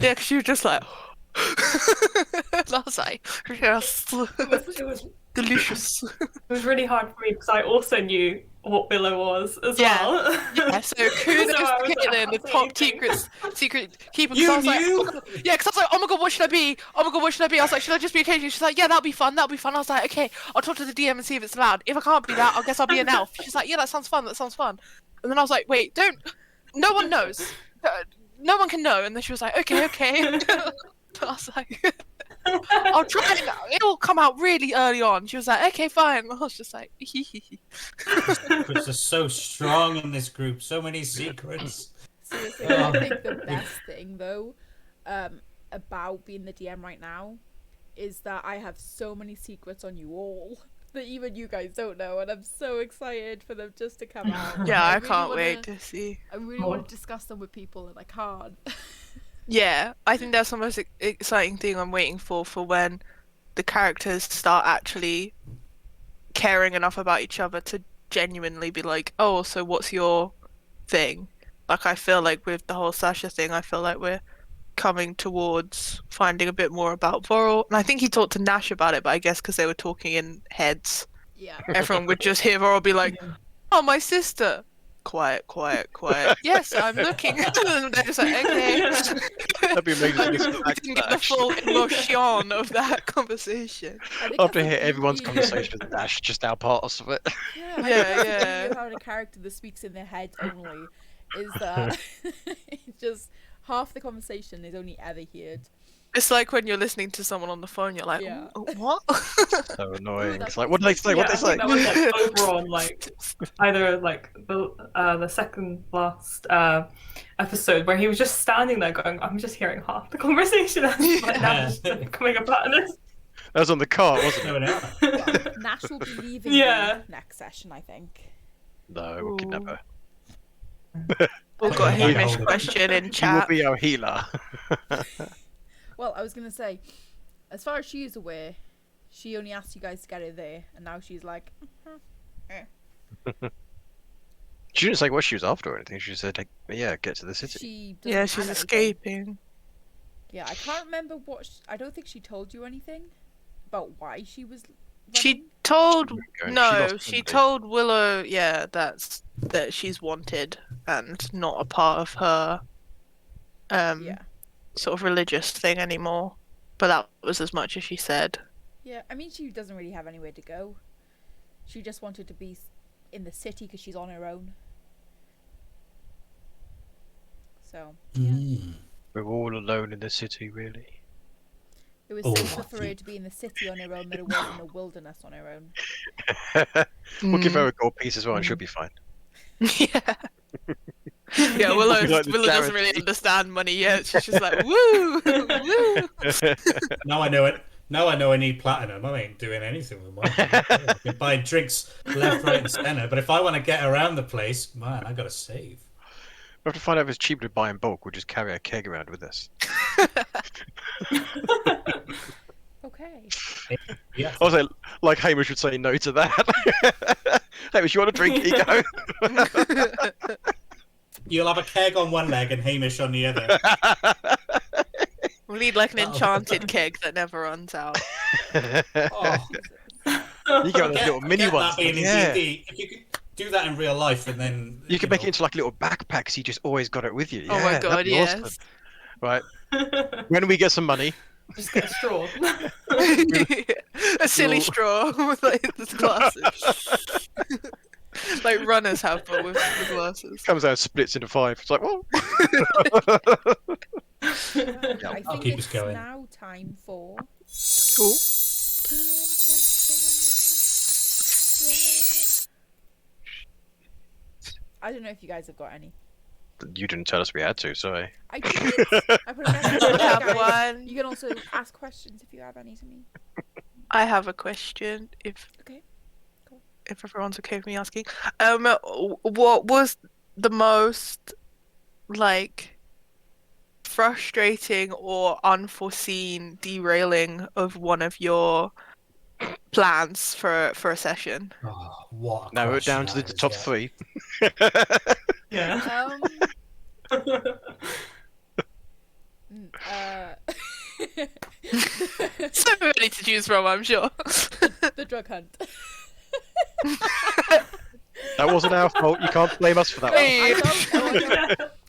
Yeah, because you were just like, and I was like, yes, It was delicious. It was really hard for me because I also knew what Willow was as Yeah. well. Yeah, so kudos So I to was like, Caitlin, the "I'll top say anything." secret keeper. 'Cause You I was like, knew? oh my God. Yeah, because I was like, oh my god, what should I be? Oh my god, what should I be? I was like, should I just be a cage? She's like, yeah, that'll be fun. I was like, okay, I'll talk to the DM and see if it's allowed. If I can't be that, I guess I'll be an elf. She's like, yeah, that sounds fun. And then I was like, wait, no one knows. No one can know. And then she was like, okay. I was like, I'll try and it'll come out really early on. She was like, okay, fine. I was just like, Secrets are so strong in this group. So many secrets. Seriously, I think the best thing though, about being the DM right now, is that I have so many secrets on you all that even you guys don't know, and I'm so excited for them just to come out. yeah, I really can't wanna- wait to see. I really want to discuss them with people, and I can't. Yeah, I think that's the most exciting thing I'm waiting for when the characters start actually caring enough about each other to genuinely be like, oh, so what's your thing? Like, I feel like with the whole Sasha thing, I feel like we're coming towards finding a bit more about Vorl. And I think he talked to Nash about it, but I guess because they were talking in heads, Yeah. everyone would just hear Vorl be like, Oh, my sister. Quiet, quiet, quiet. Yes, I'm looking. And they're just like, okay. That'd be amazing. Like, we didn't get the full emotion of that conversation. I think After that's the hear everyone's beauty- conversation with Dash, just our parts of it. Yeah, I think Yeah, that's the yeah. beauty of having a character that speaks in their head only is that it's just half the conversation is only ever heard. It's like when you're listening to someone on the phone, you're like, Yeah. what? So annoying. that's It's like, what did they say? What Yeah, did they say? I think that was like over on like either like the second last episode where he was just standing there going, I'm just hearing half the conversation and like, now just becoming a pattern. That was on the car, wasn't it? No, no. Well, Nash will be leaving Yeah. the next session, I think. No, we'll kidnap her. We've got a Yeah. Hamish question in She will chat. be our healer. Well, I was gonna say, as far as she is aware, she only asked you guys to get her there, and now she's like, She didn't say what she was after or anything. She just said, yeah, get to the city. she. Doesn't Yeah, have she's anything. escaping. Yeah, I can't remember what. I don't think she told you anything about why she was. She running. told Going. She no, lost she somebody. told Willow, yeah, that she's wanted and not a part of her Yeah. sort of religious thing anymore. But that was as much as she said. Yeah, I mean, she doesn't really have anywhere to go. She just wanted to be in the city because she's on her own. So, yeah. Mm. We're all alone in the city, really. It was Oh, safer for her to be in the city on her own than it was in the wilderness on her own. We'll give her a gold piece as well, and she'll be fine. Yeah. Yeah, Willow, Like the Willow doesn't really charity. understand money yet. She's just like, woo, woo. Now I know it. Now I know I need platinum. I ain't doing anything with mine. I can buy drinks left, right, and centre. But if I want to get around the place, man, I gotta save. We have to find out if it's cheaper to buy in bulk. We'll just carry a keg around with us. Okay. Yeah. I was like Hamish would say no to that. Hamish, you want a drink? Here you go. You'll have a keg on one leg and Hamish on the other. We need like an enchanted keg that never runs out. Oh, You get those little mini get ones. that being in Yeah. D&D. If you could do that in real life, and then You can make it know, into like little backpacks. You just always got it with you. Oh my Yeah, god, that'd be yes. awesome. Right. When we get some money, Just get a straw. A silly straw with like the glasses. Like runners have, but with the glasses. comes out, splits into 5. It's like, well, I I'll think keep us it's going. now time for. Cool. I don't know if you guys have got any. you didn't tell us we had to. Sorry. I did. I put a message I in, have guys. one. You can also ask questions if you have any to me. I have a question. Okay, cool. If everyone's okay with me asking, what was the most like frustrating or unforeseen derailing of one of your plans for a session? Oh, what? a Narrow it question down to the that is, top yeah. 3. Yeah. So many to choose from, I'm sure. The drug hunt. That wasn't our fault. You can't blame us for that one. Hey.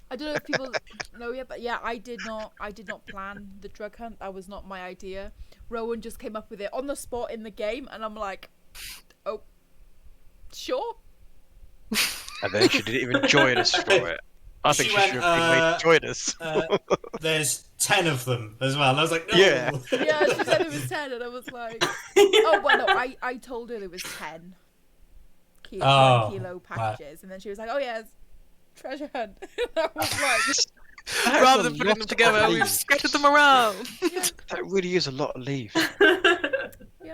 I don't know if people know yet, but yeah, I did not plan the drug hunt. That was not my idea. Rowan just came up with it on the spot in the game, and I'm like, oh, sure. And then she didn't even join us for it. I think She she should went, have been made to join us. There's 10 of them as well. And I was like, no. Yeah. Yeah, she said it was 10, and I was like, oh, well, no, I told her there was 10 Oh, kilo right. packages, and then she was like, oh yeah, it's treasure hunt. And I was like, Rather than putting them together, we've scattered them around. That really is a lot of leave. Yep. I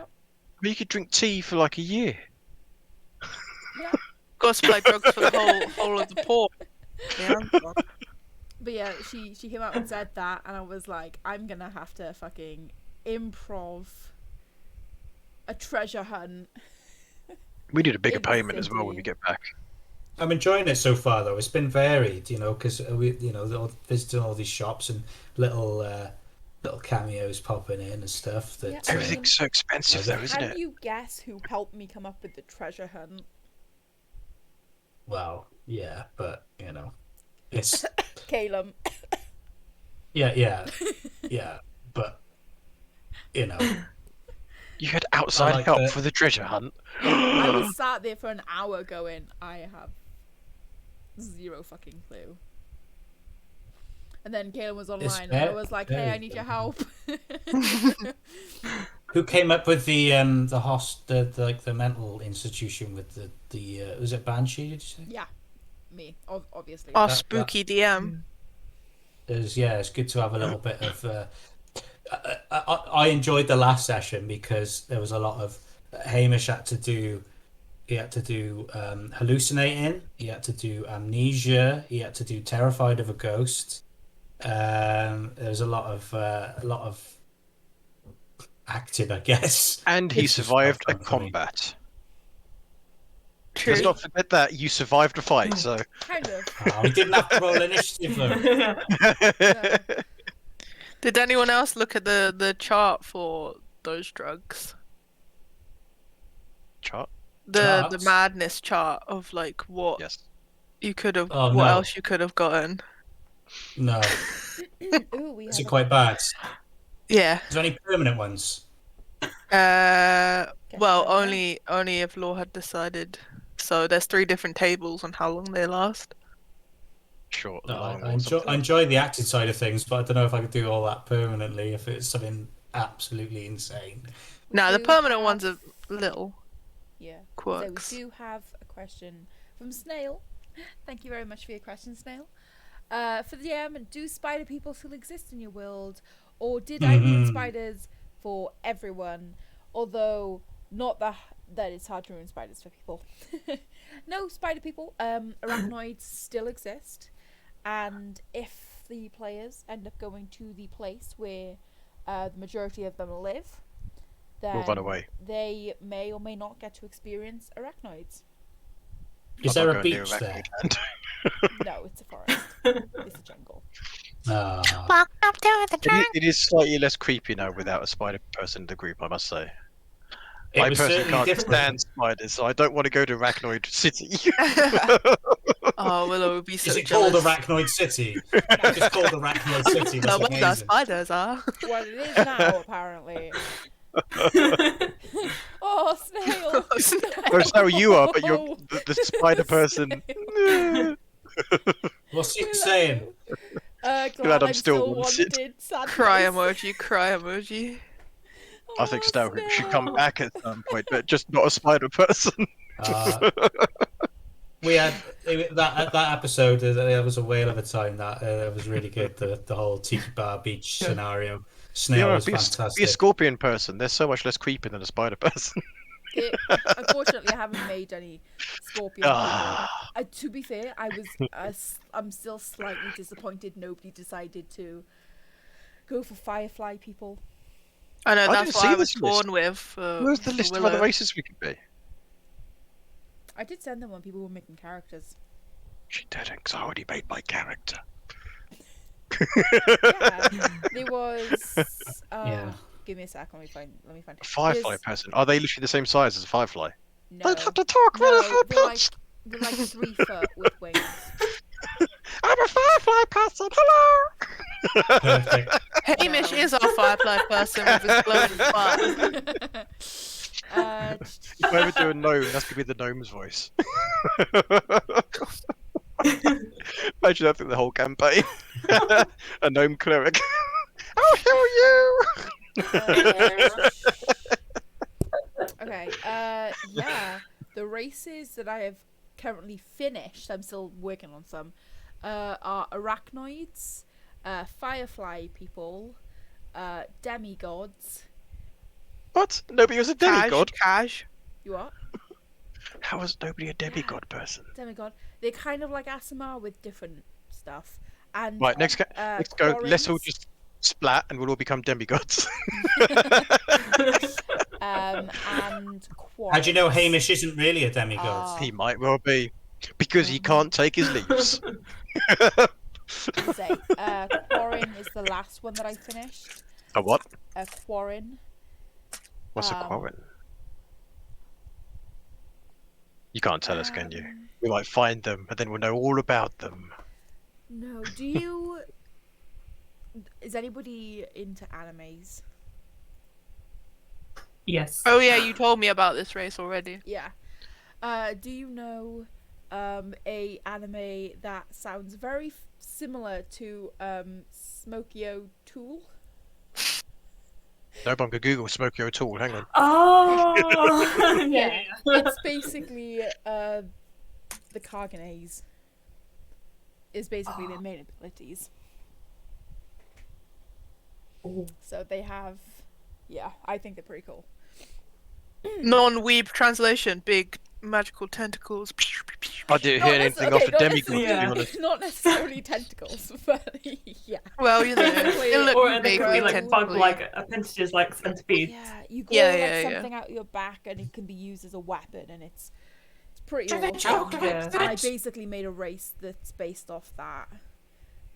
mean, you could drink tea for like a year. Yeah. Got to supply drugs for the whole of the port. Yeah. But yeah, she came out and said that, and I was like, I'm gonna have to fucking improv a treasure hunt. We need a bigger In the payment as well when city. we get back. I'm enjoying it so far, though. It's been varied, you know, because we, you know, visiting all these shops and little cameos popping in and stuff. That Yeah, Everything's so expensive, though, isn't Can it? you guess who helped me come up with the treasure hunt? Well, yeah, but it's Calum. yeah, but You had I outside like help that. for the treasure hunt. I was sat there for an hour going, I have zero fucking clue. And then Caleb was online, and I was like, "Hey, I need your help." Who came up with the the mental institution with the was it Banshee? Did you say? Yeah, me, obviously. Our That- spooky DM. It's good to have a little bit of. I enjoyed the last session because there was a lot of Hamish had to do. He had to do hallucinating. He had to do amnesia. He had to do terrified of a ghost. There's a lot of acting, I guess. And he Which is survived a quite fun for me. combat. True. Let's not forget that you survived a fight. So Kind of. We didn't have to roll initiative though. No. Did anyone else look at the chart for those drugs? chart. The Charts? madness chart of like what Yes. you could have, Oh, what no. else you could have gotten. No, Ooh, we is have it quite bad? Yeah. Is there any permanent ones? Well, that. only if Law had decided. So there's 3 different tables on how long they last. Short, No, long, I or enjoy something. I enjoy the acting side of things, but I don't know if I could do all that permanently if it's something absolutely insane. We No, the do permanent have- ones are little Yeah. quirks. So we do have a question from Snail. Thank you very much for your question, Snail. For the DM, do spider people still exist in your world, or did I ruin spiders for everyone? Although not that it's hard to ruin spiders for people. No, spider people. Arachnoids still exist, and if the players end up going to the place where the majority of them live, then We'll run away. they may or may not get to experience arachnoids. Is I'm there not a going near beach there? Arachnoid. No, it's a forest. It's a jungle. Welcome to the It is slightly less creepy now without a spider person in the group, I must say. It I was personally certainly can't different. stand spiders, so I don't want to go to Arachnoid City. Oh, Willow would be so Is it jealous. called Arachnoid City? It's just called Arachnoid City. That's No, but the amazing. spiders are. Well, it is now, apparently. Oh, snail! Or so you are, but you're No. the spider person. What's he saying? Glad I'm still wanted. wanted. Sad Cry face. emoji, cry emoji. I think Oh, Snow should come Snail. back at some point, but just not a spider person. We had that episode. There was a whale of a time. That was really good. The whole tiki bar beach scenario. Snail was be a fantastic. scorpion person. They're so much less creepy than a spider person. Unfortunately, I haven't made any scorpion people. To be fair, I'm still slightly disappointed nobody decided to go for firefly people. I know, I that's didn't what see I was this list. torn with. Where's the for list of Willow. other races we could be? I did send them when people were making characters. She didn't, because I already made my character. Yeah, there was. Yeah. Give me a sec. Let me find. A firefly There's- person. Are they literally the same size as a firefly? No, Don't have to talk no, really high they're pitched. like 3 foot with wings. I'm a firefly person. Hello. Perfect. Hamish No. is our firefly person with his glowing butt. If I ever do a gnome, that's gonna be the gnome's voice. Imagine that through the whole campaign. A gnome cleric. I'll heal you. Okay. Yeah. The races that I have currently finished, I'm still working on some, are arachnoids, firefly people, demigods. What? Nobody was a demigod. Cash. You what? How was nobody a demigod person? Demigod. They're kind of like Asimar with different stuff. And Right, next go. Let's all Quarrens, just splat, and we'll all become demigods. and How do you know quarrens. Hamish isn't really a demigod? Ah. He might well be, because he can't take his leaves. Say, Quarren is the last one that I finished. A what? Quarren. What's a Um, quarren? You can't tell us, can you? We might find them, and then we'll know all about them. No. Do you? Is anybody into animes? Yes. Oh yeah, you told me about this race already. Yeah. Do you know a anime that sounds very similar to Smokey O'Toole? No one can Google Smokey O'Toole. Hang on. Oh, yeah. It's basically the Kaganes. Is basically their main abilities. Ooh. So they have, yeah, I think they're pretty cool. Non-weeb translation: big magical tentacles. I didn't hear anything off the demigod, to be Yeah. honest. Not necessarily tentacles, but yeah. Well, you know, Basically, it looked Or they could be vaguely like tentacly. bug-like appendages, like centipedes. Yeah, you grow Yeah, like yeah, yeah. something out your back, and it can be used as a weapon, and it's pretty Do they awesome. choke Yeah. And I basically made a race that's based off that.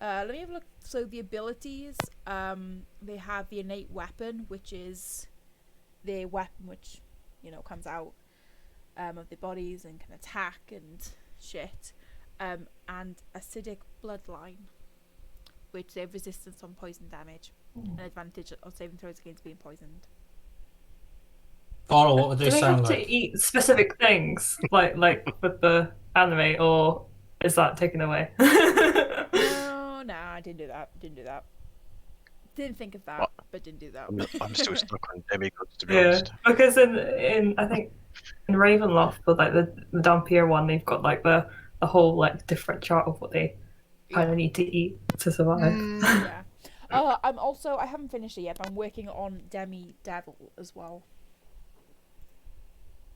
Let me have a look. So the abilities, they have the innate weapon, which is their weapon, which comes out of their bodies and can attack and shit. And acidic bloodline, which they have resistance on poison damage, and advantage on saving throws against being poisoned. Coral, what would Do they they sound have like? to eat specific things, like with the anime, or is that taken away? No, I didn't do that. Didn't think of that, What? but didn't do that. I'm still stuck on demigods, to be Yeah, honest. because in I think in Ravenloft, but like the Dampier one, they've got like the whole like different chart of what they kind of need to eat to survive. Yeah. I haven't finished it yet, but I'm working on Demi Devil as well.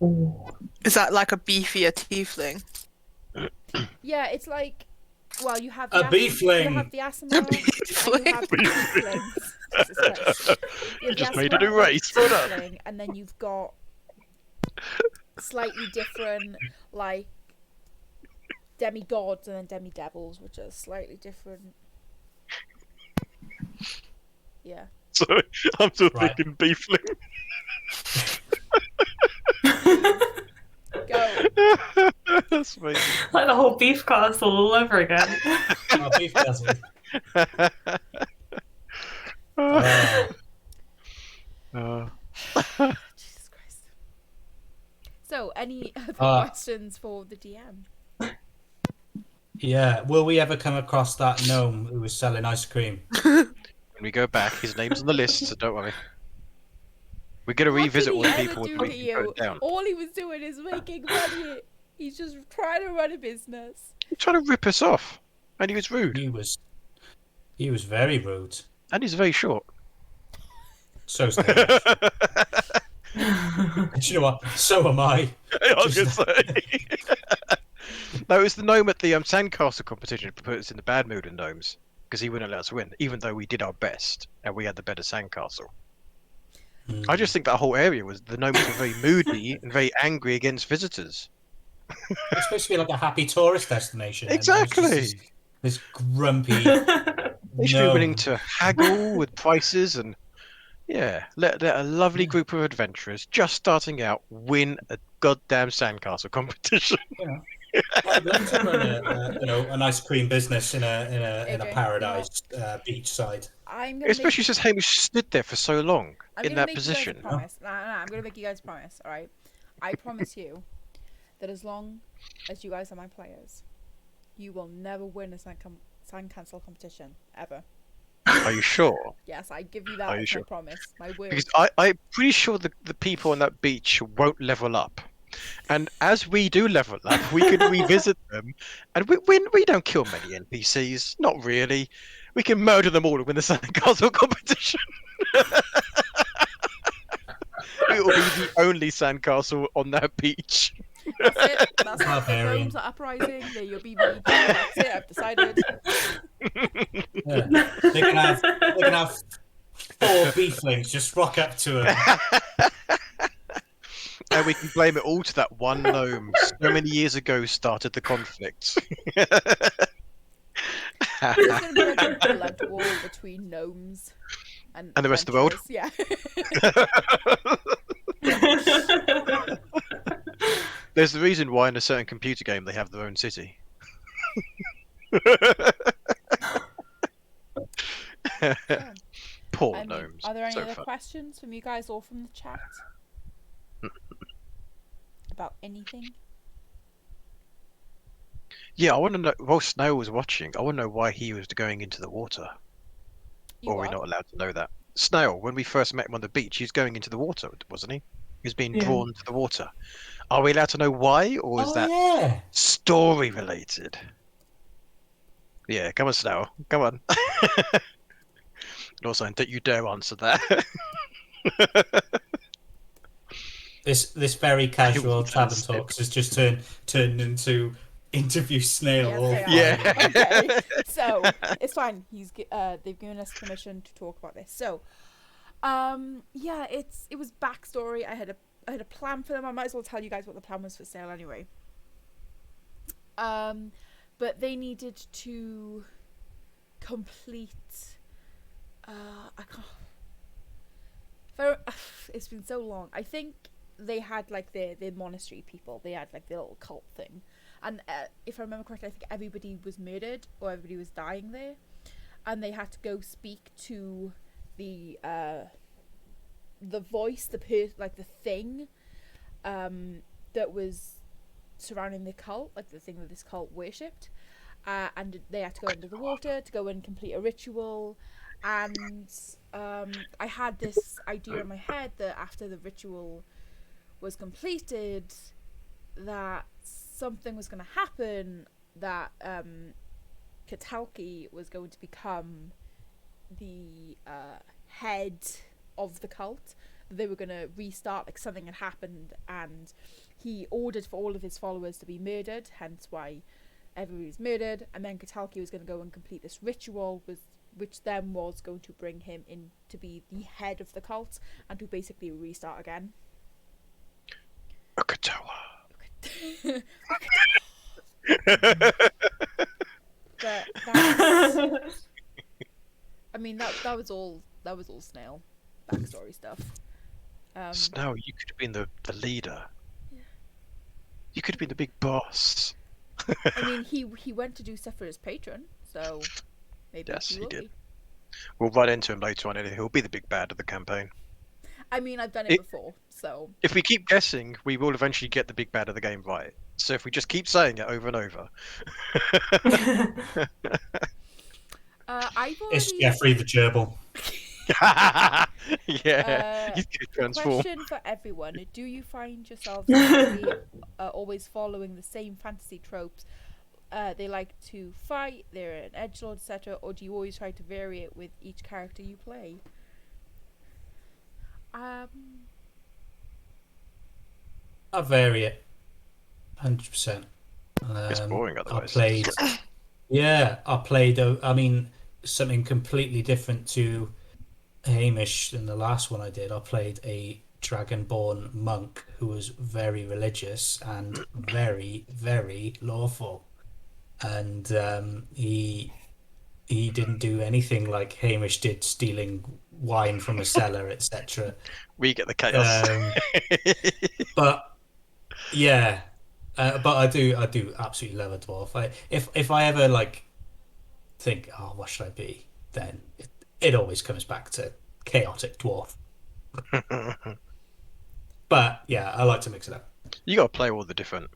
Ooh. Is that like a beefier tiefling? Yeah, it's like, well, you have A the beefling. You have the Asimov, and you have the beeflings. Jesus Christ. You have just the made it a Asimov race. Well done. tiefling, and then you've got slightly different, like, demigods and then demi-devils, which are slightly different. Yeah. Sorry, I'm still Right. thinking beefling. Go. That's amazing. Like the whole beef castle all over again. Oh, beef dazzle. Jesus Christ. So, any other questions for the DM? Yeah. Will we ever come across that gnome who was selling ice cream? When we go back, his name's on the list, so don't worry. We're going to revisit all the people do with to we put down. All he was doing is making money. He's just trying to run a business. He's trying to rip us off. And he was rude. He was very rude. And he's very short. So's Dave. And you know what? So am I. I was going to say. No, it was the gnome at the sandcastle competition who put us in the bad mood in gnomes. Because he wouldn't let us win, even though we did our best and we had the better sandcastle. I just think that whole area was the gnomes were very moody and very angry against visitors. It's supposed to be like a happy tourist destination. and Exactly. there's just this grumpy. They should be willing gnome. to haggle with prices and let a lovely group of adventurers just starting out win a goddamn sandcastle competition. I'd love to run an ice cream business in a paradise beachside. Especially since Hamish stood there for so long in that position. I'm going to make you guys a promise, alright? I promise you that as long as you guys are my players, you will never win a sandcastle competition, ever. Are you sure? Yes, I give you that Are you as sure? my promise, my word. Because I'm pretty sure the people on that beach won't level up. And as we do level up, we can revisit them. And we don't kill many NPCs. Not really. We can murder them all and win the sandcastle competition. It will be the only sandcastle on that beach. That's it. That's it. The Barbarian. Rome's are uprising. There you'll be the That's it. I've decided. Yeah. They can have 4 beeflings just rock up to him. And we can blame it all to that one gnome so many years ago started the conflict. There's going to be like a blood war between gnomes and the rest of the world? adventurers. Yeah. There's the reason why in a certain computer game they have their own city. So, Poor I mean, gnomes. are there any So other fun. questions from you guys or from the chat about anything? Yeah, I want to know. While Snail was watching, I want to know why he was going into the water. You Or are we what? not allowed to know that? Snail, when we first met him on the beach, he was going into the water, wasn't he? He was being Yeah. drawn to the water. Are we allowed to know why, or is Oh that yeah. story related? Yeah, come on, Snail. Come on. And also, don't you dare answer that. This very casual will Tavern answer. Talks has just turned into interview Snail. Yes, all they are. Yeah. Okay, so it's fine. They've given us permission to talk about this. So, yeah, it was backstory. I had a plan for them. I might as well tell you guys what the plan was for Snail anyway. But they needed to complete. I can't. It's been so long. I think they had like their monastery people. They had like their little cult thing, and if I remember correctly, I think everybody was murdered or everybody was dying there, and they had to go speak to the voice, the thing, that was surrounding the cult, like the thing that this cult worshipped, and they had to go into the water to go and complete a ritual. And I had this idea in my head that after the ritual was completed, that something was going to happen, that Katalki was going to become the head of the cult. They were going to restart, like something had happened, and he ordered for all of his followers to be murdered, hence why everybody was murdered. And then Katalki was going to go and complete this ritual, which then was going to bring him in to be the head of the cult and to basically restart again. Okatawa. But that's, I mean, that was all Snail backstory stuff. Snail, you could have been the leader. Yeah. You could have been the big boss. I mean, he went to do stuff for his patron, so maybe Yes, he he will did. be. We'll run into him later on, and he'll be the big bad of the campaign. I mean, I've done it before, so If we keep guessing, we will eventually get the big bad of the game right. So if we just keep saying it over and over. I've already. It's Jeffrey the gerbil. Yeah, he's gonna transform. Question for everyone: do you find yourselves actually, always following the same fantasy tropes? They like to fight, they're an edgelord, etc., or do you always try to vary it with each character you play? I vary it, 100%. It's boring I otherwise. played, I played. I mean, something completely different to Hamish than the last one I did. I played a dragonborn monk who was very religious and very, very lawful, and he didn't do anything like Hamish did, stealing wine from a cellar, etc. We get the chaos. But yeah, but I do absolutely love a dwarf. If I ever like think, oh, what should I be, then it always comes back to chaotic dwarf. But yeah, I like to mix it up. You got to play all the different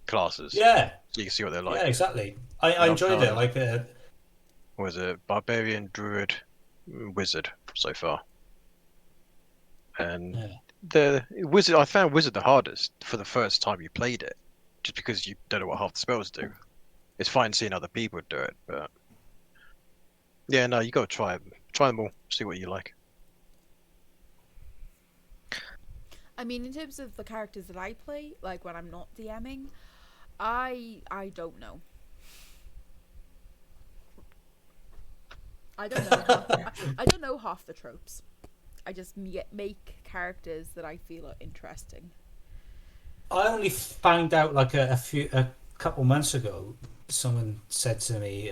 classes. Yeah, So you can see what they're like. yeah, exactly. I enjoyed it. Like, What was it? Barbarian, druid, wizard so far. And yeah. the wizard, I found wizard the hardest for the first time you played it, just because you don't know what half the spells do. It's fine seeing other people do it, but yeah, no, you got to try them all, see what you like. I mean, in terms of the characters that I play, like when I'm not DMing, I don't know. I don't know. I don't know half the tropes. I just make characters that I feel are interesting. I only found out like a couple months ago. Someone said to me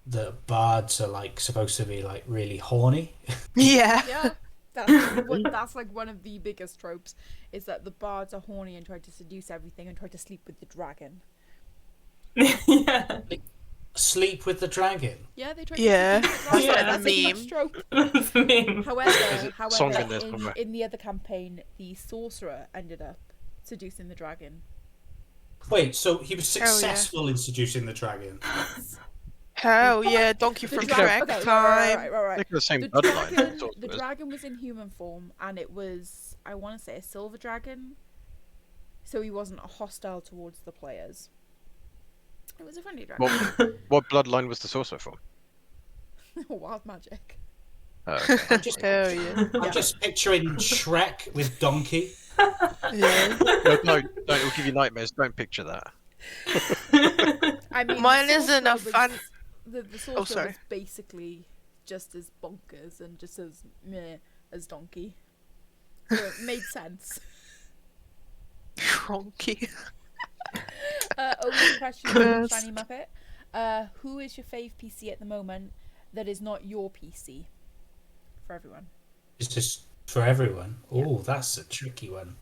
that bards are like supposed to be like really horny. Yeah. Yeah. That's like one of the biggest tropes, is that the bards are horny and try to seduce everything and try to sleep with the dragon. Yeah. Sleep with the dragon. Yeah, they try. Yeah, to that's sleep with the like dragon. the That's a meme. huge trope. That's a meme. Song in However, there somewhere. in the other campaign, the sorcerer ended up seducing the dragon. Wait, so he was Hell yeah. successful in seducing the dragon? Hell yeah, Donkey The from dragon. Shrek Okay, time. right. They're the same The bloodline. dragon was in human form, and it was, I want to say, a silver dragon. So he wasn't hostile towards the players. It was a friendly dragon. What bloodline was the sorcerer from? Wild magic. Okay. Hell yeah. I'm just picturing Shrek with Donkey. Yeah. No, it'll give you nightmares. Don't picture that. I mean, Mine the isn't a sorcerer fan. was- The sorcerer sorry. was basically just as bonkers and just as meh as Donkey. So it made sense. Donkey. Only question from Yes. Shiny Muppet. Who is your fave PC at the moment that is not your PC? For everyone. It's just for everyone. Oh, that's a tricky one.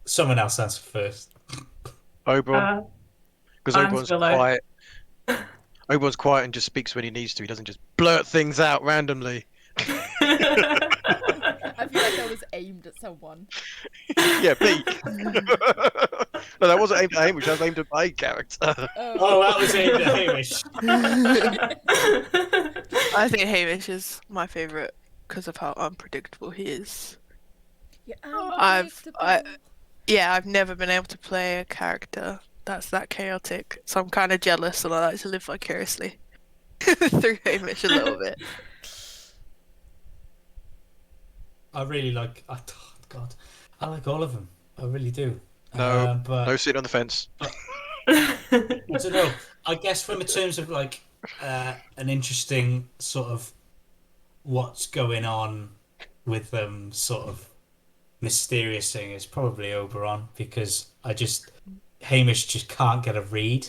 Someone else answer first. Oberon, because mine's Oberon's below. quiet. Oberon's quiet and just speaks when he needs to. He doesn't just blurt things out randomly. I feel like that was aimed at someone. Yeah, me. No, that wasn't aimed at Hamish. That was aimed at my character. Oh, that was aimed at Hamish. I think Hamish is my favourite because of how unpredictable he is. Yeah, I've never been able to play a character that's that chaotic, so I'm kind of jealous, and I like to live vicariously through Hamish a little bit. I really like. Oh, God, I like all of them. I really do. No, but no sitting on the fence. I don't know. I guess from in terms of like an interesting sort of what's going on with them, sort of mysterious thing, is probably Oberon, because Hamish just can't get a read,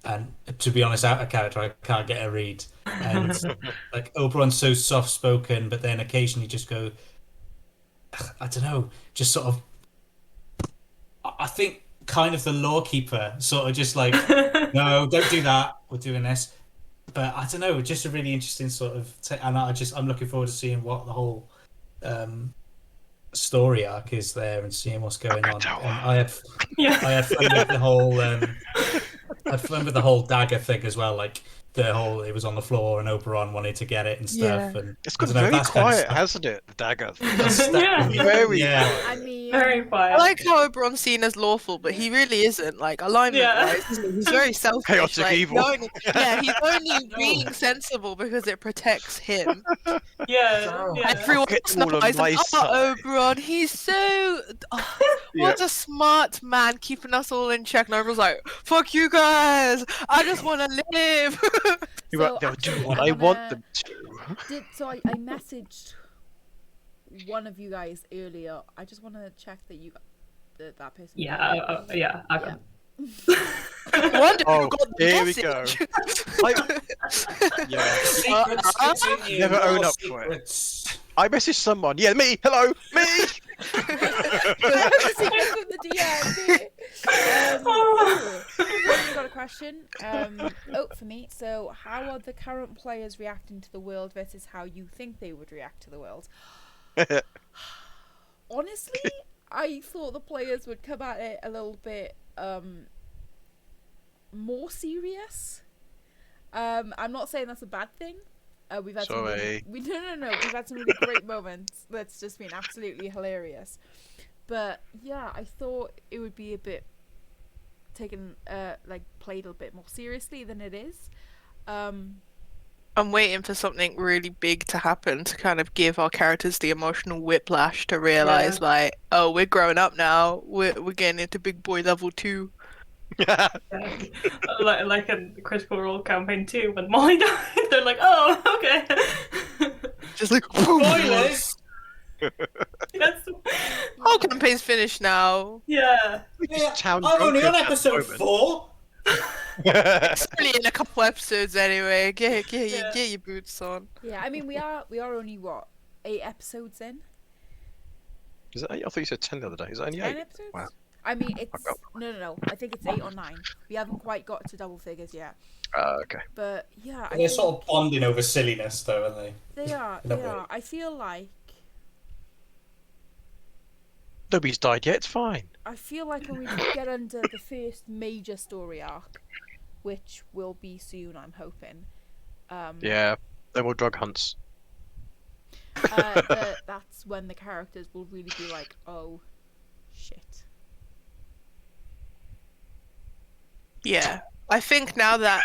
and to be honest, out of character, I can't get a read, and like Oberon's so soft spoken, but then occasionally just go, I don't know, just sort of. I think kind of the lawkeeper, sort of just like, no, don't do that. We're doing this, but I don't know. Just a really interesting sort of, and I'm looking forward to seeing what the whole story arc is there and seeing what's going on. And I had fun with the whole. I had fun with the whole dagger thing as well, like. It was on the floor and Oberon wanted to get it and stuff. Yeah. And It's I got don't know, very that's kind of quiet, stuff. hasn't it? The dagger. Yeah. Very Yeah. I mean, Very I quiet. like how Oberon's seen as lawful, but he really isn't. Like alignment-wise, he's very selfish. Chaotic like, evil. He's only being sensible because it protects him. Yeah. And Yeah. everyone Get all on knows, my side. Oberon, he's so what a smart man, keeping us all in check. And Oberon's like, fuck you guys, I just want to live. They'll do actually, what I I want wanna- them to. I messaged one of you guys earlier. I just want to check that that person. Yeah. Yeah. I can. Wonder Oh, who got the here we message. go. Yeah. Secrets continue, Never more own up to it. secrets. I messaged someone. Yeah, me. Hello, me. From the DM. We got a question. For me. So, how are the current players reacting to the world versus how you think they would react to the world? Honestly, I thought the players would come at it a little bit more serious. I'm not saying that's a bad thing. We've had some Sorry. we've had some really great moments that's just been absolutely hilarious. But yeah, I thought it would be a bit taken played a bit more seriously than it is. I'm waiting for something really big to happen to kind of give our characters the emotional whiplash to realize, like, oh, we're growing up now. We're getting into big boy level 2. Yeah. like in Critical Role campaign 2 when Molly died. They're like, oh, okay. Just like, Spoilers! That's, whole campaign's finished now. yeah. Just town I'm only on drunken at the episode moment. 4. It's only in a couple episodes anyway. Get Yeah. your boots on. Yeah, I mean we are only what 8 episodes in. Is it 8? I thought you said 10 the other day. Is it only 10 8? episodes? Wow. I mean it's got- no. I think it's 8 or 9. We haven't quite got to double figures yet. Okay. But yeah, I They're think sort of bonding over silliness, though, aren't they? they are. in a They way. are. I feel like Nobody's died yet. It's fine. when we get under the first major story arc, which will be soon, I'm hoping. Yeah. No more drug hunts. That's when the characters will really be like, oh, shit. Yeah. I think now that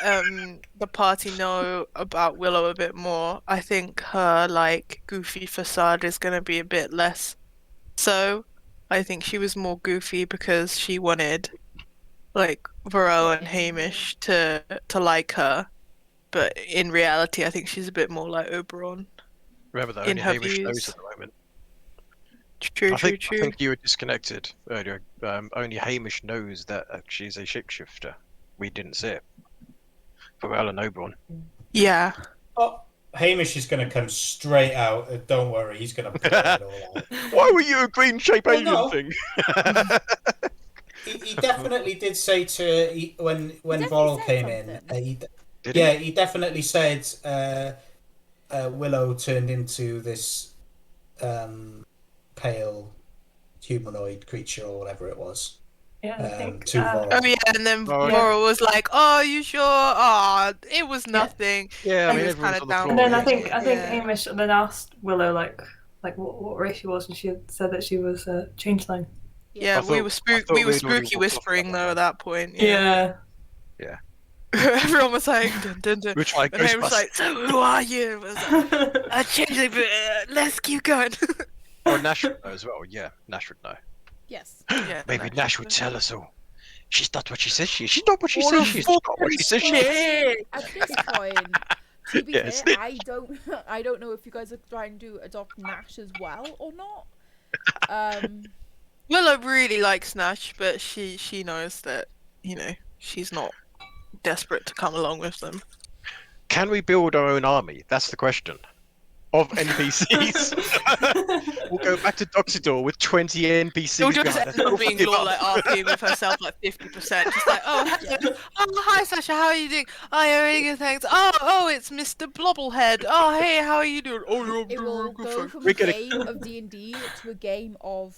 the party know about Willow a bit more, I think her like goofy facade is gonna be a bit less. So I think she was more goofy because she wanted like Varro and Hamish to like her. But in reality I think she's a bit more like Oberon. Remember that In only her Hamish knows views. at the moment. True. I think you were disconnected earlier. Only Hamish knows that she's a shapeshifter. We didn't see it. Varel and Oberon. Yeah. Oh, Hamish is going to come straight out. Don't worry, he's going to blow it all out. Why were you a green shape Well, alien no. thing? He definitely did say when definitely Vorl said came in. something. He definitely said Willow turned into this pale humanoid creature or whatever it was. Yeah, I think. To Vorl. Oh yeah, and then Oh, Varro was like, "Oh, you sure? Oh, it was nothing." Yeah, I He mean, was everyone's kinda on the down floor. And then I with think it, I think yeah. Hamish then asked Willow like what race she was, and she had said that she was a changeling. Yeah, I we thought- were I thought we were we'd already spooky walked off whispering that though one. at that point. Yeah. Everyone was like, dun, dun, dun. We're trying And Hamish was like, "So who are you?" I was like, "A changeling, but let's keep going." Oh, Nash would know as well. Yeah, Nash would know. Yes. Yeah, Maybe Nash Nash would would know. tell us all. She's not what she says she is. She's not what she What says a she is. She's not what she says she is. snake! At this point, to be Yeah, fair, snitch. I don't know if you guys are trying to adopt Nash as well or not. Willow really likes Nash, but she knows that she's not desperate to come along with them. Can we build our own army? That's the question. Of NPCs. We'll go back to Doxydor with 20 NPCs. She'll just behind us. end up being Give Law up. like RPing with herself like 50%. Just like, oh, hello. Oh, hi Sasha, how are you doing? Oh, yeah, really good, thanks. Oh, it's Mr. Blobblehead. Oh, hey, how are you doing? Oh, you're It will good, go thanks. from We're a gonna- game of D&D to a game of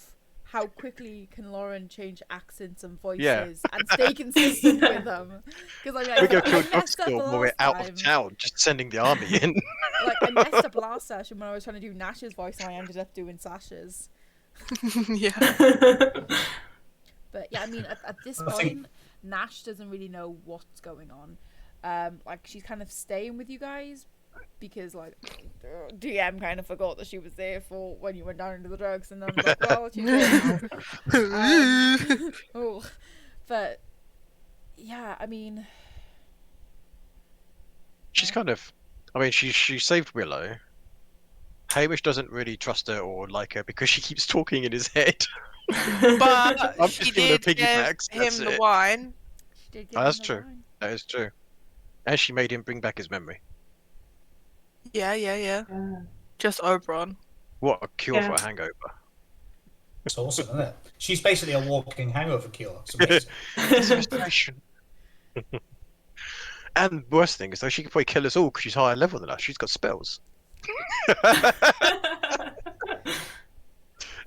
how quickly can Lauren change accents and voices Yeah. and stay consistent with them. Because I mean, We go kill I messed up Doxydor when we're last out time. of town, just sending the army in. Like I messed up last session when I was trying to do Nash's voice and I ended up doing Sasha's. Yeah. But yeah, I mean, at this I point, think- Nash doesn't really know what's going on. Like she's kind of staying with you guys because like DM kind of forgot that she was there for when you went down into the drugs, and then was like, well, she's there now. Oh, but yeah, I mean, She's kind of. I mean, she saved Willow. Hamish doesn't really trust her or like her because she keeps talking in his head. But I'm she just giving her did give piggybacks, him that's the it. wine. she did give Oh, that's him the true. wine. That is true. And she made him bring back his memory. Yeah. Yeah. Just Oberon. What a cure Yeah. for a hangover. It's awesome, isn't it? She's basically a walking hangover cure. It's amazing. It's restoration. And the worst thing is, though, she could probably kill us all because she's higher level than us. She's got spells.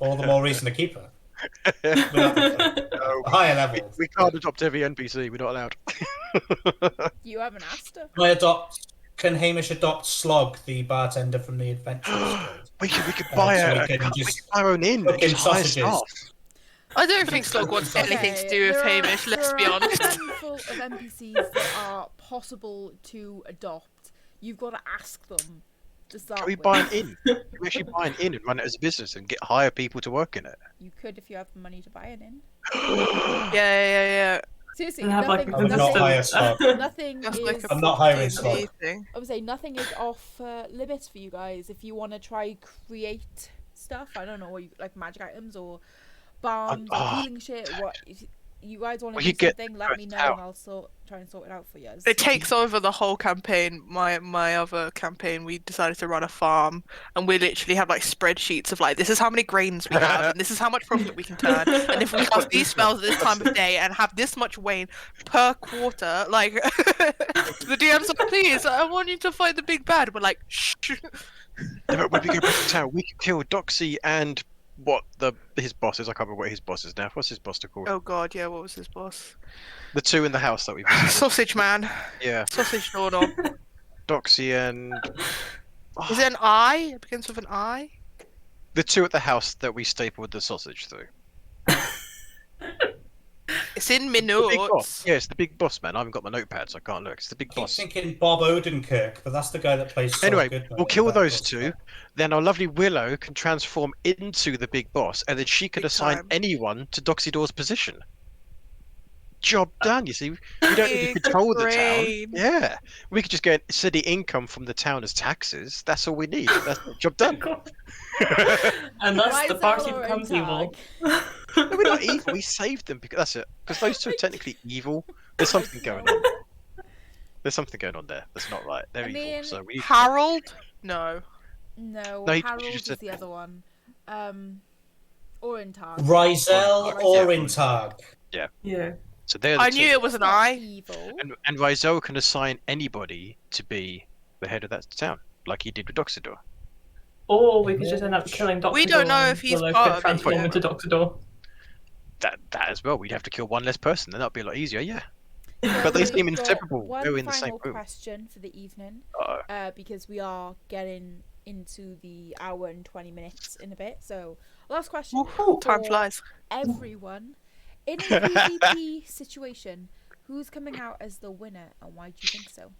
All the more reason to keep her. No, A higher level. we can't adopt every NPC. We're not allowed. You haven't asked her. Can Hamish adopt Slog, the bartender from the Adventurers Guild? we could buy so a, we we can could just buy our own inn. cook in Just hire sausages. staff. I don't think Slog wants anything to do with there are- Hamish, let's there be are honest. a handful of NPCs that are possible to adopt. You've got to ask them to start Can we with. buy an inn? Can we actually buy an inn and run it as a business and hire people to work in it? You could if you have the money to buy an inn. Yeah. Seriously, And have, like, nothing, I would not hire nothing, Slog. nothing That's is. like a I'm not hiring D&D Slog. thing. I would say nothing is off limits for you guys if you want to try create stuff. I don't know, what you like magic items or bombs or healing shit. What you guys want to Well, do you get something, let me know out. and I'll try and sort it out for you. It takes over the whole campaign. My other campaign, we decided to run a farm, and we literally have like spreadsheets of like, this is how many grains we have, and this is how much profit we can turn, and if we cast these spells at this time of day and have this much Wayne per quarter, like the DM's like, please, I want you to fight the big bad. We're like, shh. Yeah, but when we go back to town, we can kill Doxy and his boss is. I can't remember what his boss is now. What's his boss called? Oh god, yeah, what was his boss? The two in the house that we visited. Sausage man. Yeah, Sausage doorknob. Doxy and Is it an I? It begins with an I? the two at the house that we stapled the sausage through. It's in my The big boss. notes. Yeah, it's the big boss, man. I haven't got my notepad, so I can't look. It's the big I keep boss. thinking Bob Odenkirk, but that's the guy that plays Saul Anyway, Goodman we'll in kill Back those Force. two. Then our lovely Willow can transform into the big boss, and then she can Big assign time. anyone to Doxydor's position. Job done, you see. We don't need to Big control the brain. town. Yeah. We could just get city income from the town as taxes. That's all we need. That's job done. And thus Why the is party Ella becomes in evil. tag? No, we're not evil. We saved them because that's it. Because those two are technically evil. There's something going on. There's something going on there that's not right. They're I evil. mean, So we Harold? No. No, No, you Harold just is said- the other one. Or in Tag. Rizel Rizel. or Intag. Yeah. So they're the I two. knew it was an Not I. evil. And Rizel can assign anybody to be the head of that town, like he did with Doxydor. Or we could just end up killing Doctor We don't know and if he's Willow part could of it transform yet. into Doctor Door. That as well. We'd have to kill one less person, then that'd be a lot easier. Yeah. So But they we've seem got inseparable. One They're in the same final room. question for the evening, Uh-oh. because we are getting into the hour and 20 minutes in a bit. So last question Woohoo, time for flies. everyone. In a PvP situation, who's coming out as the winner and why do you think so?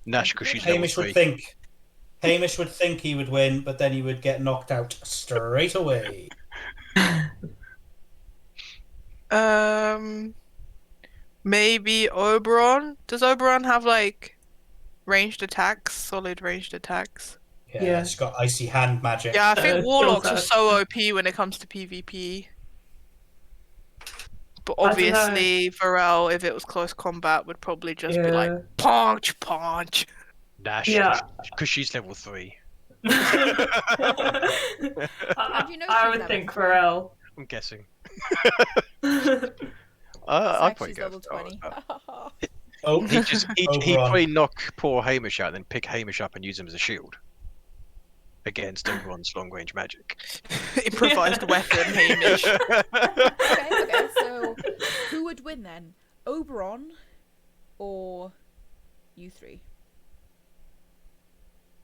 Nash, because she's level Hamish would 3. think. Hamish would think he would win, but then he would get knocked out straight away. Maybe Oberon. Does Oberon have like ranged attacks, solid ranged attacks? Yeah. She's got icy hand magic. Yeah, I think Warlocks are Filter. so OP when it comes to PvP. But I dunno. obviously, Varel, if it was close combat, would probably just be like Yeah. punch, punch. Nash, Yeah. because she's level 3. How do you know I she's would level think 3? Pharrell. I'm guessing. It's I'd like probably she's go level for Varel 20. as well. Oh, He'd Oberon. probably knock poor Hamish out, then pick Hamish up and use him as a shield against Oberon's long range magic. Improvised weapon, Hamish. Okay, so who would win then? Oberon or you three?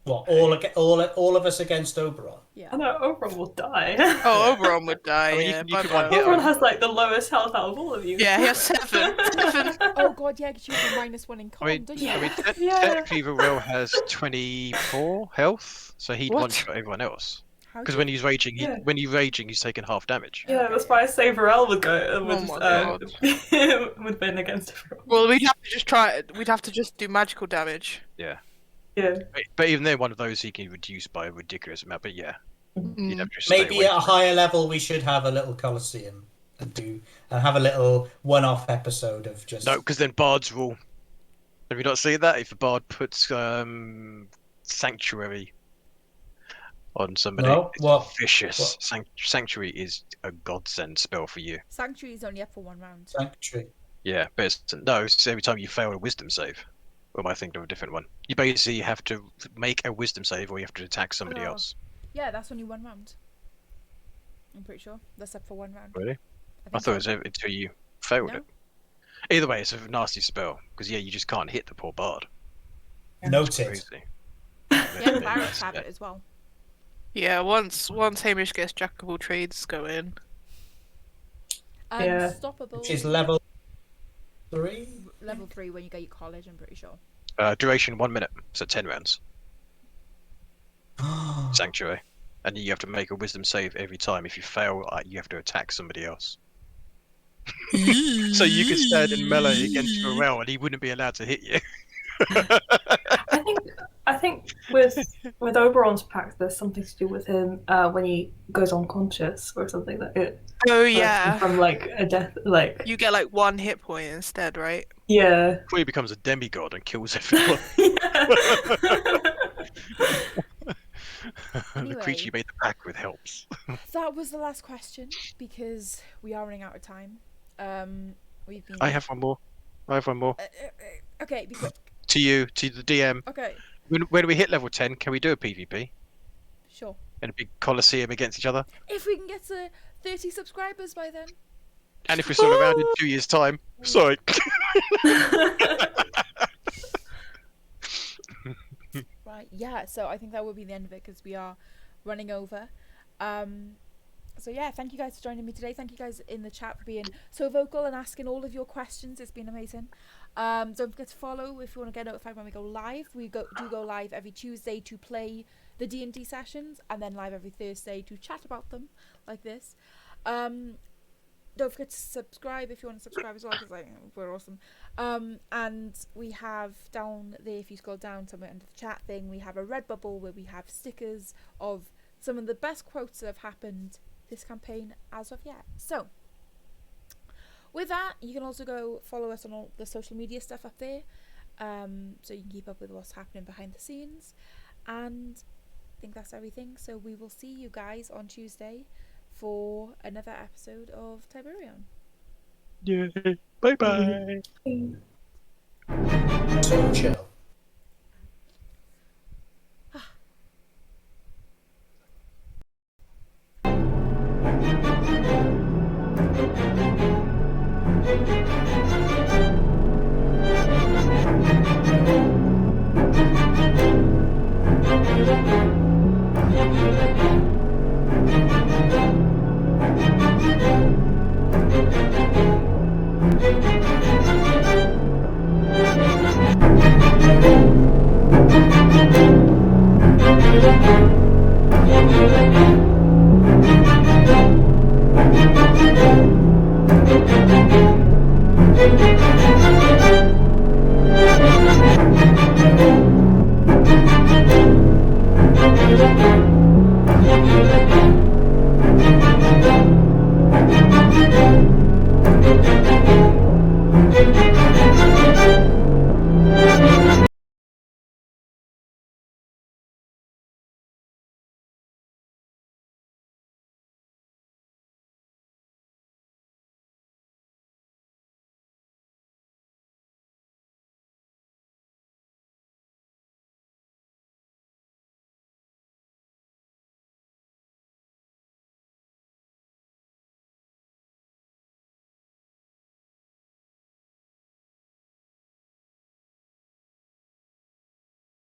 What? All of us against Oberon. Yeah. I know Oberon will die. Oh, Oberon would die, I mean, yeah. you bye could bye. one hit Oberon him. has like the lowest health out of all of you. Yeah, he has 7. 7. Oh god, yeah, because you have a -1 in con, I mean, don't you? Yeah. technically Varel has 24 health, so he'd What? one-shot everyone else. How Because do when he's raging, Yeah. he's taking half damage. Yeah, that's why I say Varel would go my God. would win against everyone. Well, we'd have to just we'd have to just do magical damage. Yeah. But even then, one of those he can reduce by a ridiculous amount. But yeah, you'd have to just stay Maybe away at a from it. higher level, we should have a little Colosseum and have a little one-off episode of just. No, because then bards rule. Have you not seen that? If a bard puts sanctuary on somebody, No? it's What? vicious. What? Sanctuary is a godsend spell for you. Sanctuary is only up for 1 round. Sanctuary. Yeah, but it's every time you fail a wisdom save. Or am I thinking of a different one? You basically have to make a wisdom save, or you have to attack somebody Oh. else. Yeah, that's only 1 round. I'm pretty sure. That's up for 1 round. Really? I think thought it so. was until you failed No? it. Either way, it's a nasty spell because you just can't hit the poor bard. It's Noted. crazy. Yeah, barracks have it as well. Yeah, once Hamish gets jack of all trades going. Yeah. Unstoppable. Which is level 3. Level 3 when you get your college, I'm pretty sure. Duration 1 minute, so 10 rounds. Sanctuary, and you have to make a wisdom save every time. If you fail, you have to attack somebody else. So you can stand in melee against Varel, and he wouldn't be allowed to hit you. I I think with Oberon's pact, there's something to do with him when he goes unconscious or something like it. Oh yeah. From like a death, like You get like 1 hit point instead, right? yeah. Before he becomes a demigod and kills everyone. The creature you made the pact with helps. That was the last question because we are running out of time. We've been. I have one more. Okay, be quick. To you, to the DM. Okay, When we hit level 10, can we do a PvP? sure. In a big coliseum against each other? If we can get to 30 subscribers by then. And if we're still around in 2 years' time. Sorry. Right, yeah, so I think that will be the end of it because we are running over. So yeah, thank you guys for joining me today. Thank you guys in the chat for being so vocal and asking all of your questions. It's been amazing. Don't forget to follow if you want to get notified when we go live. We do go live every Tuesday to play the D&D sessions, and then live every Thursday to chat about them like this. Don't forget to subscribe if you want to subscribe as well, because we're awesome. And we have down there, if you scroll down somewhere under the chat thing, we have a Redbubble where we have stickers of some of the best quotes that have happened this campaign as of yet. So with that, you can also go follow us on all the social media stuff up there, so you can keep up with what's happening behind the scenes. And I think that's everything, so we will see you guys on Tuesday for another episode of Tiberion. Yay. Bye bye. So chill.